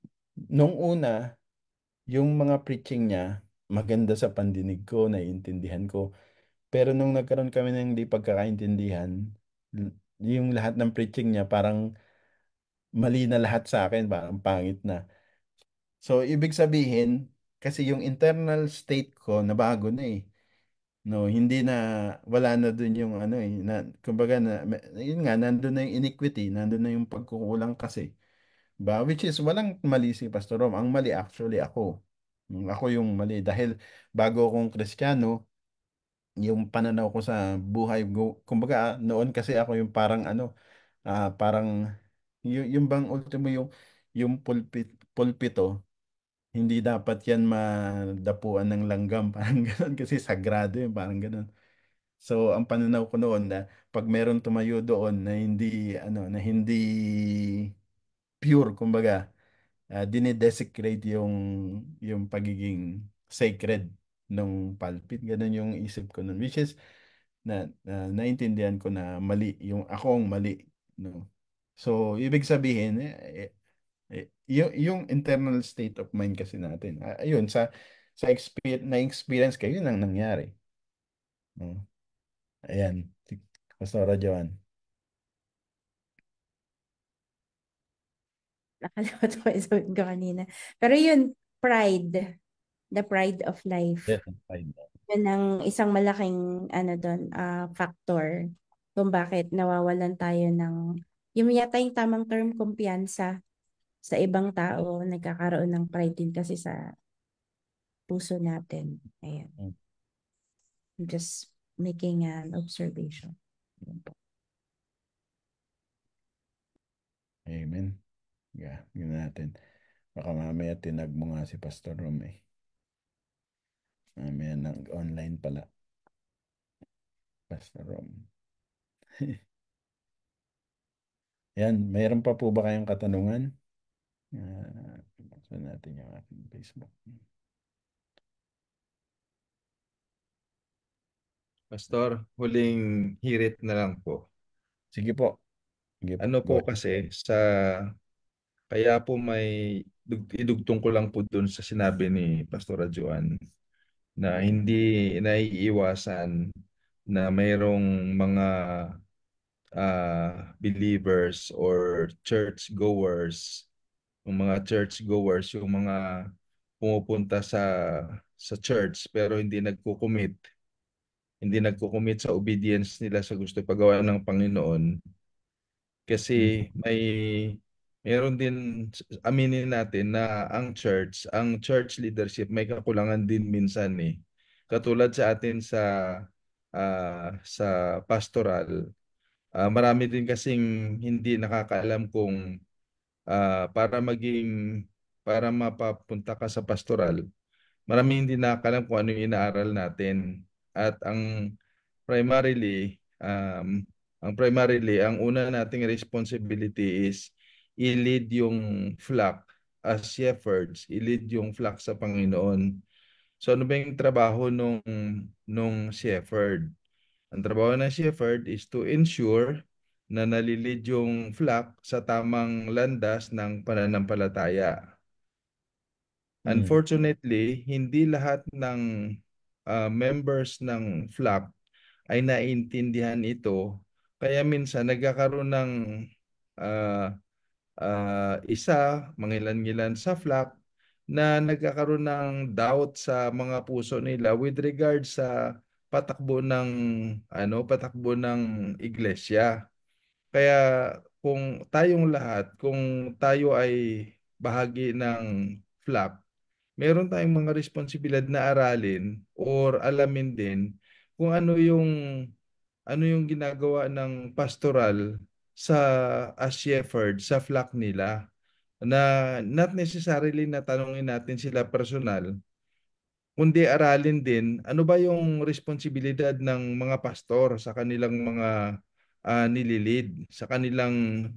nung una, yung mga preaching niya, maganda sa pandinig ko, naiintindihan ko. Pero nung nagkaroon kami ng hindi pagkakaintindihan, yung lahat ng preaching niya parang mali na lahat sa akin, parang pangit na. So, ibig sabihin, kasi yung internal state ko nabago na eh. No, hindi na, wala na dun yung ano eh, kumbaga yun nga, nandun na yung iniquity, nandun na yung pagkukulang kasi. Ba? Which is, walang mali si Pastor Rom. Ang mali actually ako. Ako yung mali. Dahil bago akong Kristiyano, yung pananaw ko sa buhay, kumbaga, noon kasi ako yung parang ano, parang, yung bang ultimo yung pulpito, hindi dapat yan madapuan ng langgam, parang gano'n, kasi sagrado yun, parang gano'n. So, ang pananaw ko noon na pag meron tumayo doon na hindi, ano, na hindi pure, kumbaga, dinedesecrate yung pagiging sacred ng pulpit. Ganun yung isip ko nun. Which is, naintindihan ko na mali, yung akong mali. No? So, ibig sabihin, yung internal state of mind kasi natin. Ayun, sa na-experience kayo, yun ang nangyari. No? Ayan, si Pastora Joan. Nakalimutan ko yung sabihin ko kanina. Pero yun, pride. The pride of life. Yes, fine. Yun ang isang malaking ano doon, factor kung bakit nawawalan tayo ng, yung yata yung tamang term, kumpiyansa sa ibang tao, nagkakaroon ng pride din kasi sa puso natin. Ayan. Mm. I'm just making an observation. Amen. Yeah, yun natin. Baka mamaya tinag mo nga si Pastor Rom eh. Mamaya online pala. Pastor Rom. Yan, mayroon pa po ba kayong katanungan? Buksan natin yung aking Facebook. Pastor, huling hirit na lang po. Sige po. Sige po. Ano Go po ahead. kasi kaya po may idugtong ko lang po dun sa sinabi ni Pastor Joan na hindi naiiwasan na mayroong mga believers or church goers, yung mga church goers, yung mga pumupunta sa church pero hindi nagko-commit sa obedience nila sa gusto pagawa ng Panginoon. Kasi meron din, aminin natin na ang church leadership may kakulangan din minsan eh. Katulad sa atin sa pastoral, marami din kasing hindi nakakaalam kung para mapapunta ka sa pastoral, marami hindi nakakaalam kung ano yung inaaral natin. At ang una nating responsibility is i-lead yung flock as shepherds, i-lead yung flock sa Panginoon. So ano ba yung trabaho nung shepherd? Ang trabaho ng shepherd is to ensure na nalilid yung flock sa tamang landas ng pananampalataya. Unfortunately, hindi lahat ng members ng flock ay naiintindihan ito. Kaya minsan nagkakaroon ng mangilan-ngilan sa flock na nagkakaroon ng doubt sa mga puso nila with regard sa patakbo ng iglesia. Kaya kung tayo ay bahagi ng flock, meron tayong mga responsibilidad na aralin or alamin din kung ano yung ginagawa ng pastoral as shepherd sa flock nila, na not necessarily na tanungin natin sila personal, kundi aralin din ano ba yung responsibilidad ng mga pastor sa kanilang mga nililid, sa kanilang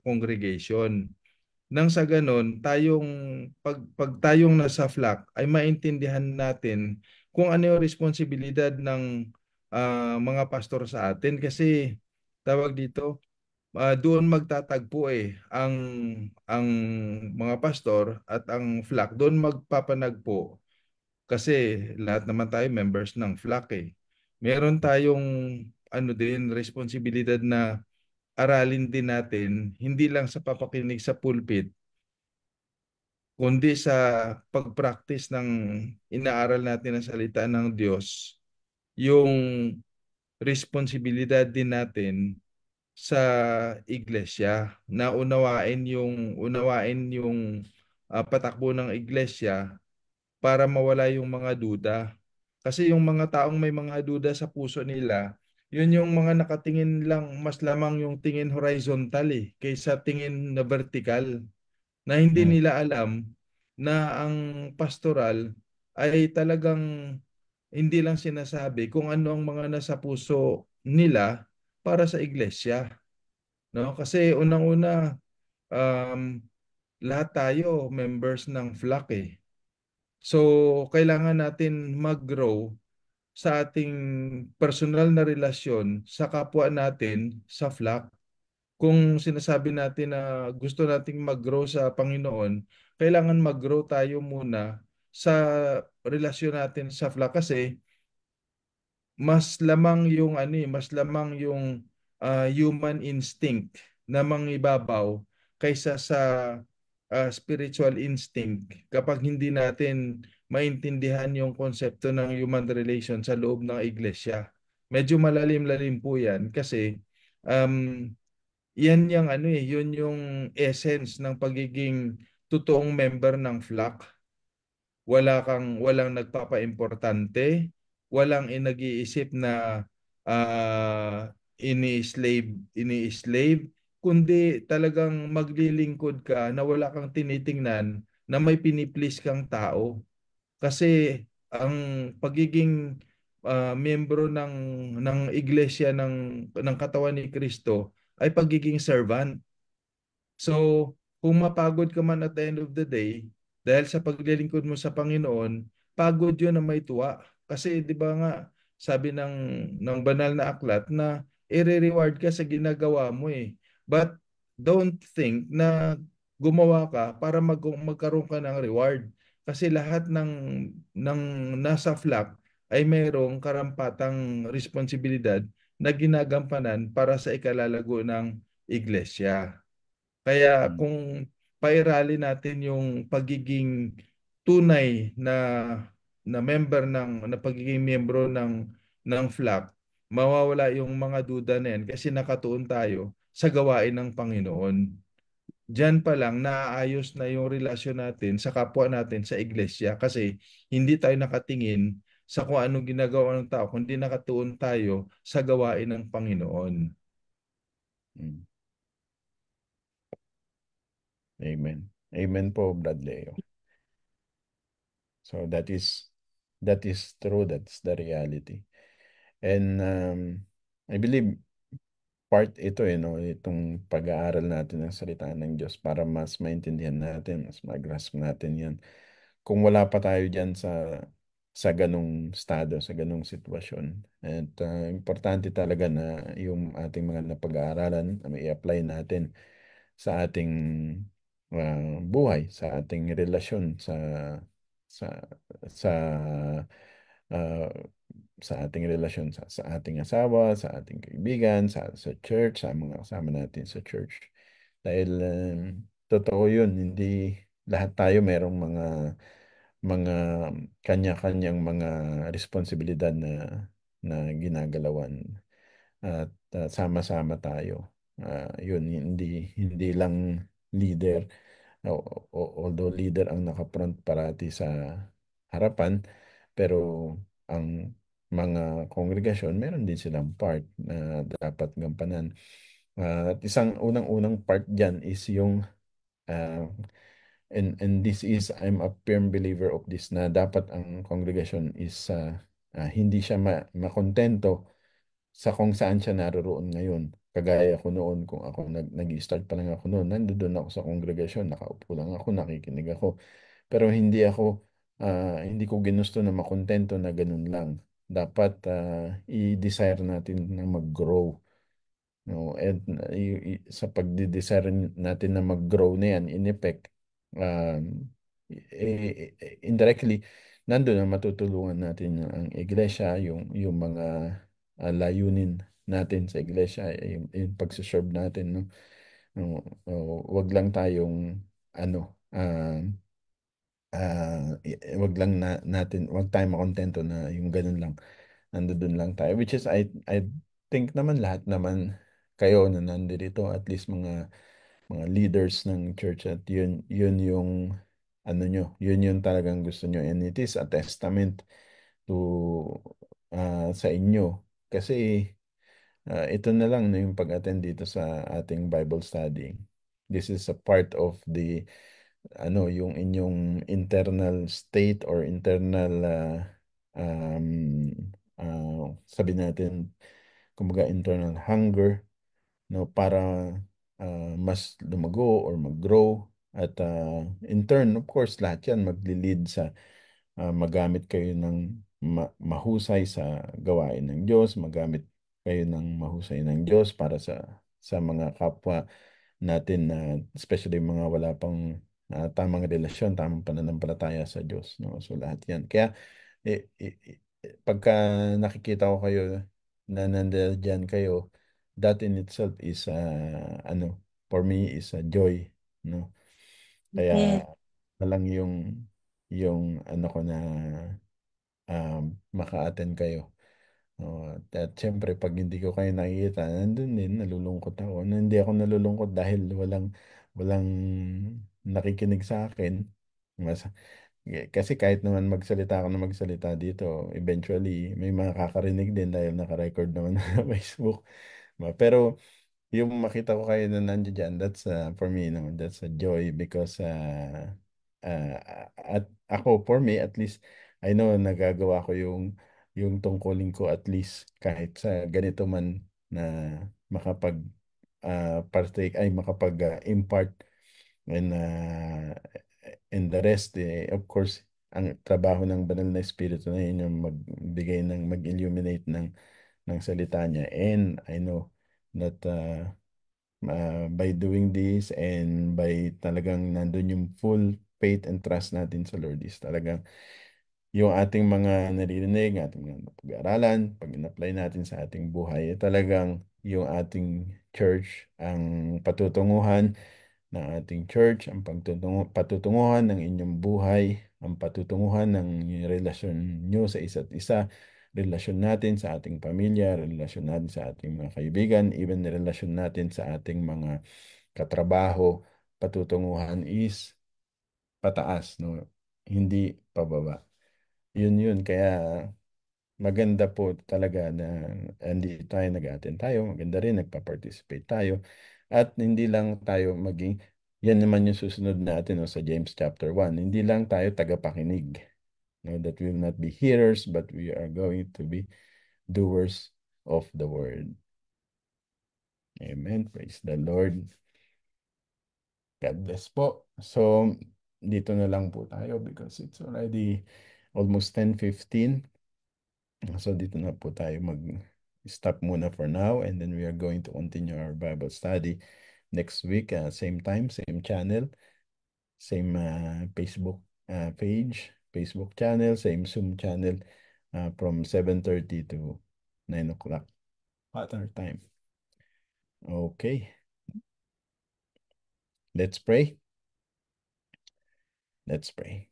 congregation. Nang sa ganon, pag tayong nasa flock ay maintindihan natin kung ano yung responsibilidad ng mga pastor sa atin. Kasi tawag dito, doon magtatagpo ang mga pastor at ang flock doon magpapanagpo kasi lahat naman tayo members ng flock eh. Meron tayong ano din responsibilidad na aralin din natin hindi lang sa papakinig sa pulpit kundi sa pag-practice ng inaaral natin ng salita ng Diyos, yung responsibilidad din natin sa iglesia na unawain yung patakbo ng iglesia para mawala yung mga duda. Kasi yung mga taong may mga duda sa puso nila, yun yung mga nakatingin lang, mas lamang yung tingin horizontal kaysa tingin na vertical na hindi Mm. nila alam na ang pastoral ay talagang hindi lang sinasabi kung ano ang mga nasa puso nila para sa iglesia, no? Kasi unang-una lahat tayo members ng flock eh. So kailangan natin mag-grow sa ating personal na relasyon sa kapwa natin sa flock. Kung sinasabi natin na gusto nating mag-grow sa Panginoon, kailangan mag-grow tayo muna sa relasyon natin sa flock kasi mas lamang yung mas lamang yung human instinct na mangibabaw kaysa sa spiritual instinct kapag hindi natin maintindihan yung konsepto ng human relation sa loob ng iglesia. Medyo malalim-lalim po yan kasi um, yan yung yun yung essence ng pagiging totoong member ng flock. Walang nagpapaimportante, walang nag-iisip na ini-slave, kundi talagang maglilingkod ka na wala kang tinitingnan na may piniplease kang tao. Kasi ang pagiging miyembro ng iglesia ng katawan ni Kristo ay pagiging servant. So, kung mapagod ka man at the end of the day, dahil sa paglilingkod mo sa Panginoon, pagod yun na may tuwa. Kasi di ba nga, sabi ng banal na aklat na i-reward ka sa ginagawa mo eh. But don't think na gumawa ka para magkaroon ka ng reward. Kasi lahat ng nasa flock ay mayroong karampatang responsibilidad na ginagampanan para sa ikalalago ng iglesia. Kaya Mm. kung pairali natin yung pagiging tunay na member na pagiging miyembro ng flock, mawawala yung mga duda na yan kasi nakatuon tayo sa gawain ng Panginoon. Diyan pa lang naayos na yung relasyon natin sa kapwa natin sa iglesia kasi hindi tayo nakatingin sa kung anong ginagawa ng tao, kundi nakatuon tayo sa gawain ng Panginoon. Mm. Amen. Amen po, Brad Leo. So that is true. That's the reality. And I believe part ito no, itong pag-aaral natin ng salita ng Diyos para mas maintindihan natin, mas mag-grasp natin yan. Kung wala pa tayo dyan sa ganong estado, sa ganong sitwasyon. At importante talaga na yung ating mga napag-aaralan, na may apply natin sa ating buhay, sa ating relasyon, sa sa ah, sa ating relasyon sa ating asawa, sa ating kaibigan, sa church, sa mga kasama natin sa church. Dahil totoo yun, hindi lahat tayo merong mga kanya-kanyang mga responsibilidad na ginagalawan at sama-sama tayo. Yun, hindi lang leader, although leader ang nakapront parati sa harapan, pero ang mga kongregasyon, meron din silang part na dapat gampanan. At isang unang-unang part dyan is yung uh, and this is, I'm a firm believer of this, na dapat ang congregation is hindi siya makontento sa kung saan siya naroroon ngayon. Kagaya ko noon, kung ako nag-start pa lang ako noon, nandoon ako sa congregation, nakaupo lang ako, nakikinig ako. Pero hindi ko ginusto na makontento na ganun lang. Dapat i-desire natin na mag-grow. No, and sa pagdi-discern natin na mag-grow na yan, in effect, indirectly, nandun na matutulungan natin ang iglesia, yung mga layunin natin sa iglesia, yung pagsiserve natin, no? No, wag lang tayong ano, wag tayong makontento na yung ganun lang. Nandoon lang tayo, which is I think naman lahat naman kayo na nandito, at least mga leaders ng church, at yun yung ano nyo, yun yung talagang gusto nyo, and it is a testament to sa inyo kasi ito na lang na yung pag-attend dito sa ating Bible study. This is a part of the yung inyong internal state or internal um, sabi natin, kumbaga internal hunger, no, para mas lumago or mag-grow, at in turn, of course, lahat yan magli-lead sa magamit kayo ng mahusay sa gawain ng Diyos, magamit kayo ng mahusay ng Diyos para sa mga kapwa natin na especially mga wala pang tamang relasyon, tamang pananampalataya sa Diyos, no? So lahat 'yan. Kaya pagka nakikita ko kayo na nandiyan kayo, that in itself is for me is a joy, no? Kaya Yes. lang yung ano ko na maka-attend kayo. At syempre, pag hindi ko kayo nakikita, nandun din, nalulungkot ako. Hindi ako nalulungkot dahil walang nakikinig sa akin. Mas, kasi kahit naman magsalita ako na magsalita dito, eventually, may mga kakarinig din dahil naka-record naman sa Facebook. Pero, yung makita ko kayo na nandiyan dyan, that's for me, no, that's a joy because at ako, for me, at least, I know nagagawa ko yung tungkulin ko, at least kahit sa ganito man na makapag partake ay makapag impart, and the rest, of course, ang trabaho ng banal na espiritu na yun yung magbigay mag-illuminate ng salita niya, and I know that by doing this and by talagang nandun yung full faith and trust natin sa Lord, is talagang yung ating mga naririnig, ating mga pag-aaralan, pag in-apply natin sa ating buhay, talagang yung ating church ang patutunguhan ng ating church, ang patutunguhan ng inyong buhay, ang patutunguhan ng relasyon nyo sa isa't isa, relasyon natin sa ating pamilya, relasyon natin sa ating mga kaibigan, even relasyon natin sa ating mga katrabaho, patutunguhan is pataas, no? Hindi pababa. Yun. Kaya maganda po talaga na hindi tayo nag-attend tayo. Maganda rin nagpa-participate tayo. At hindi lang tayo yan naman yung susunod natin, no, sa James chapter 1. Hindi lang tayo tagapakinig. No, that we will not be hearers, but we are going to be doers of the word. Amen. Praise the Lord. God bless po. So, dito na lang po tayo because it's already almost 10:15. So, dito na po tayo mag-stop muna for now, and then we are going to continue our Bible study next week, same time, same channel, same Facebook page, Facebook channel, same Zoom channel, from 7:30 to 9 o'clock Qatar time. Okay. Let's pray. Let's pray.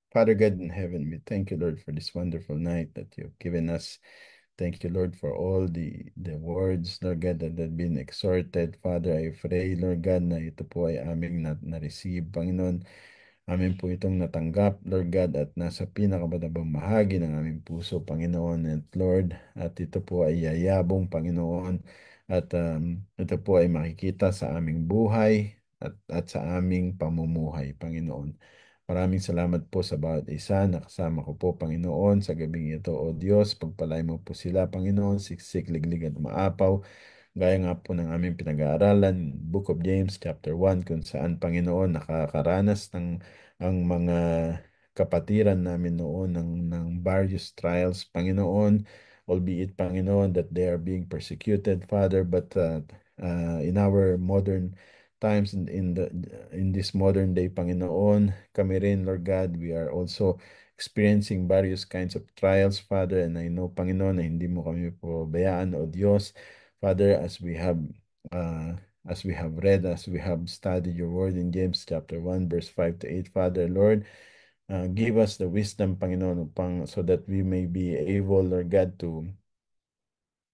Father God in heaven, we thank you, Lord, for this wonderful night that you've given us. Thank you, Lord, for all the words, Lord God, that have been exhorted. Father, I pray, Lord God, na ito po ay aming na-receive, Panginoon. Amin po itong natanggap, Lord God, at nasa pinakamadabang bahagi ng aming puso, Panginoon. At Lord, at ito po ay yayabong, Panginoon. At ito po ay makikita sa aming buhay at sa aming pamumuhay, Panginoon. Maraming salamat po sa bawat isa na kasama ko po, Panginoon, sa gabing ito, O Diyos. Pagpalay mo po sila, Panginoon, siksik, liglig at maapaw. Gaya nga po ng aming pinag-aaralan, Book of James, chapter 1, kung saan, Panginoon, nakakaranas ang mga kapatiran namin noon ng various trials, Panginoon. albeit, Panginoon, that they are being persecuted, Father, but in our modern times, in this modern day, Panginoon, kami rin, Lord God, we are also experiencing various kinds of trials, Father, and I know, Panginoon, na hindi mo kami pabayaan, O Diyos, Father, as we have read, as we have studied your word in James chapter 1, verse 5 to 8, Father, Lord, give us the wisdom, Panginoon, so that we may be able, Lord God, to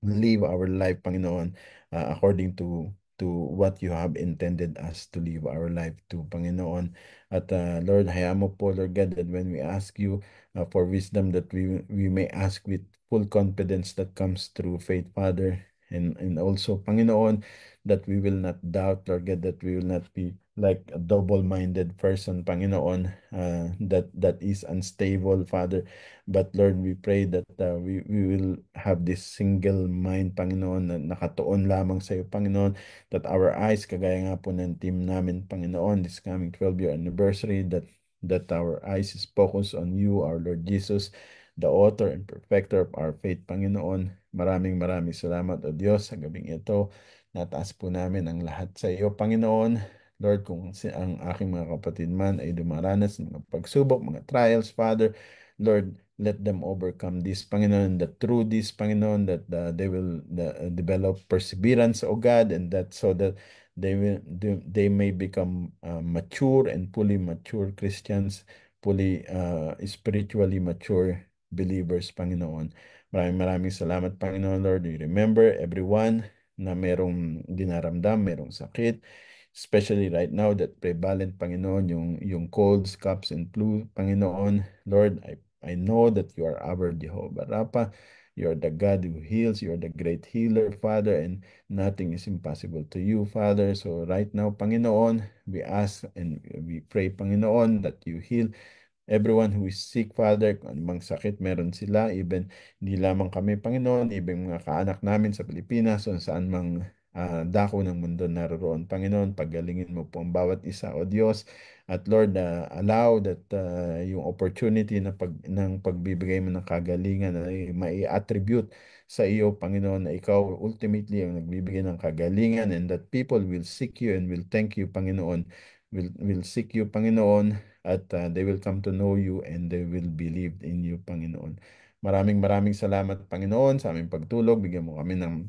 live our life, Panginoon, according to what you have intended us to live our life to, Panginoon. At Lord, hayaan mo po, Lord God, that when we ask you for wisdom, that we may ask with full confidence that comes through faith, Father. And also, Panginoon, that we will not doubt, Lord God, that we will not be like a double-minded person, Panginoon, that is unstable, Father. But Lord, we pray that we will have this single mind, Panginoon, na nakatuon lamang sa iyo, Panginoon, that our eyes, kagaya nga po ng team namin, Panginoon, this coming 12-year anniversary, that our eyes is focused on you, our Lord Jesus, the author and perfecter of our faith, Panginoon. Maraming salamat, O Diyos, sa gabing ito. Nataas po namin ang lahat sa iyo, Panginoon. Lord, kung ang aking mga kapatid man ay dumaranas ng mga pagsubok, mga trials, Father, Lord, let them overcome this, Panginoon, that through this, Panginoon, that they will develop perseverance, O God, and that so that they may become mature and fully mature Christians, fully spiritually mature believers, Panginoon. Maraming salamat, Panginoon, Lord. We remember everyone na merong dinaramdam, merong sakit, especially right now that prevalent, Panginoon, yung colds, coughs, and flu, Panginoon. Lord, I know that you are our Jehovah Rapha. You are the God who heals. You are the great healer, Father, and nothing is impossible to you, Father. So right now, Panginoon, we ask and we pray, Panginoon, that you heal everyone who is sick, Father, kung anumang sakit meron sila, even hindi lamang kami, Panginoon, even mga kaanak namin sa Pilipinas, o saan mang dako ng mundo naroon. Panginoon, paggalingin mo po ang bawat isa, O Diyos. At Lord, allow that yung opportunity ng pagbibigay mo ng kagalingan ay mai-attribute sa iyo, Panginoon, na ikaw ultimately ang nagbibigay ng kagalingan, and that people will seek you and will thank you, Panginoon. Will seek you, Panginoon, at they will come to know you and they will believe in you, Panginoon. Maraming salamat, Panginoon, sa aming pagtulog. Bigyan mo kami ng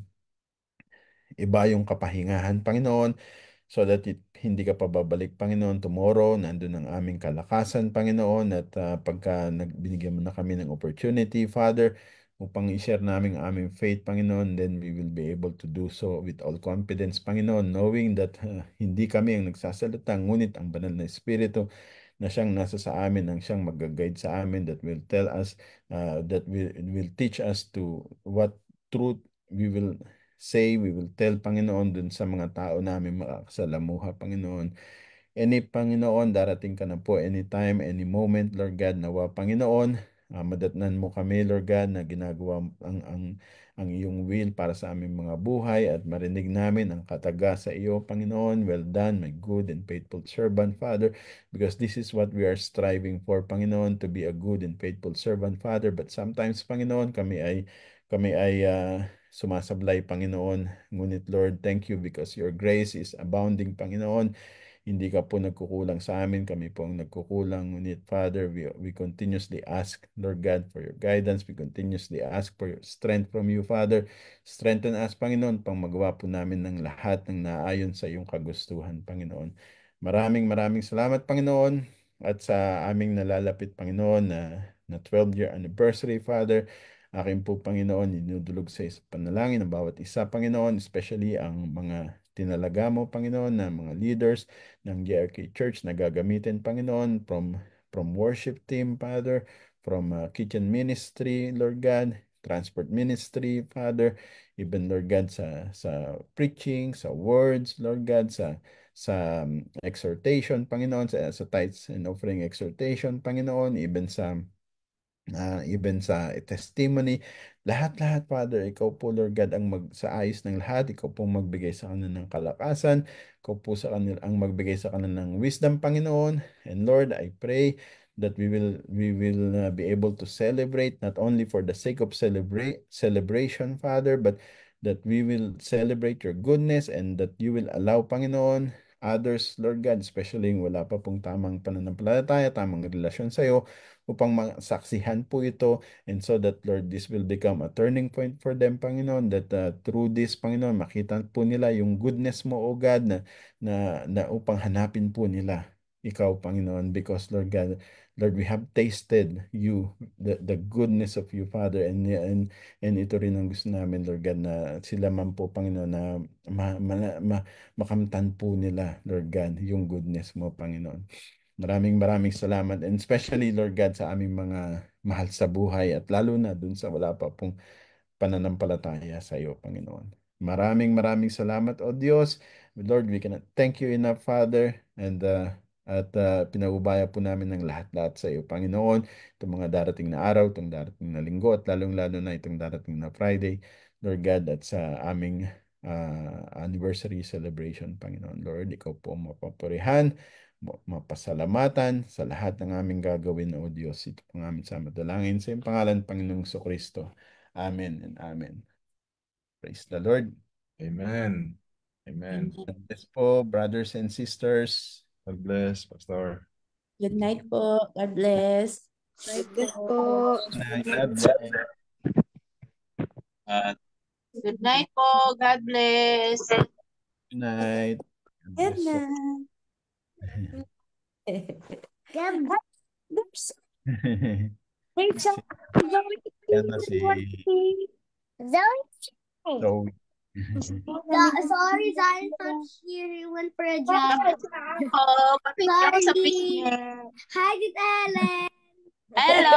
iba yung kapahingahan, Panginoon, so that hindi ka pa babalik, Panginoon, tomorrow. Nandun ang aming kalakasan, Panginoon, at pagka binigyan mo na kami ng opportunity, Father, upang i-share namin ang aming faith, Panginoon, then we will be able to do so with all confidence, Panginoon, knowing that hindi kami ang nagsasalita, ngunit ang banal na Espiritu na siyang nasa sa amin, ang siyang mag-guide sa amin, that will tell us, that will teach us to what truth we will say, we will tell, Panginoon, dun sa mga tao namin makakasalamuha, Panginoon. Panginoon, darating ka na po anytime, any moment, Lord God, nawa, Panginoon, madatnan mo kami, Lord God, na ginagawa ang iyong will para sa aming mga buhay, at marinig namin ang kataga sa iyo, Panginoon. Well done, my good and faithful servant, Father, because this is what we are striving for, Panginoon, to be a good and faithful servant, Father. But sometimes, Panginoon, kami ay sumasablay, Panginoon. Ngunit, Lord, thank you because your grace is abounding, Panginoon. Hindi ka po nagkukulang sa amin, kami po ang nagkukulang. Ngunit, Father, we continuously ask, Lord God, for your guidance. We continuously ask for your strength from you, Father. Strengthen us, Panginoon, pang magawa po namin ng lahat ng naayon sa iyong kagustuhan, Panginoon. Maraming salamat, Panginoon. At sa aming nalalapit, Panginoon, na 12-year anniversary, Father, akin po, Panginoon, inudulog sa panalangin ng bawat isa, Panginoon, especially ang mga tinalaga mo, Panginoon, na mga leaders ng JRK Church na gagamitin, Panginoon, from worship team, Father, from kitchen ministry, Lord God, transport ministry, Father, even, Lord God, sa preaching, sa words, Lord God, sa exhortation, Panginoon, sa tithes and offering exhortation, Panginoon, even sa testimony, lahat-lahat, Father, ikaw po, Lord God, ang magsaayos ng lahat. Ikaw po magbigay sa kanila ng kalakasan. Ikaw po ang magbigay sa kanila ng wisdom, Panginoon. And Lord, I pray that we will be able to celebrate not only for the sake of celebration, Father, but that we will celebrate your goodness and that you will allow, Panginoon, others, Lord God, especially yung wala pa pong tamang pananampalataya, tamang relasyon sa iyo, upang masaksihan po ito. And so that, Lord, this will become a turning point for them, Panginoon, that through this, Panginoon, makita po nila yung goodness mo, O God, na upang hanapin po nila ikaw, Panginoon, because, Lord God, Lord, we have tasted you, the goodness of you, Father, and ito rin ang gusto namin, Lord God, na sila man po, Panginoon, na makamtan po nila, Lord God, yung goodness mo, Panginoon. Maraming salamat, and especially, Lord God, sa aming mga mahal sa buhay at lalo na dun sa wala pa pong pananampalataya sa iyo, Panginoon. Maraming salamat, O Diyos. Lord, we cannot thank you enough, Father, and pinaubaya po namin ng lahat-lahat sa iyo, Panginoon. Itong mga darating na araw, itong darating na linggo, at lalong-lalo na itong darating na Friday, Lord God, at sa aming anniversary celebration, Panginoon. Lord, ikaw po mapapurihan, mapasalamatan sa lahat ng aming gagawin, O Diyos. Ito po ang aming samadalangin sa iyong pangalan, Panginoong Kristo. Amen and amen. Praise the Lord. Amen. Amen. God bless po, brothers and sisters. God bless, Pastor. Good night po. God bless. God bless po. God bless. Good night po. God bless. Good night. Good God bless po. Yan na si Zoe. Sorry, Zion's not here. He went for a job. Papicture ko sa Sorry. picture. Hi, Tita Ellen. Hello.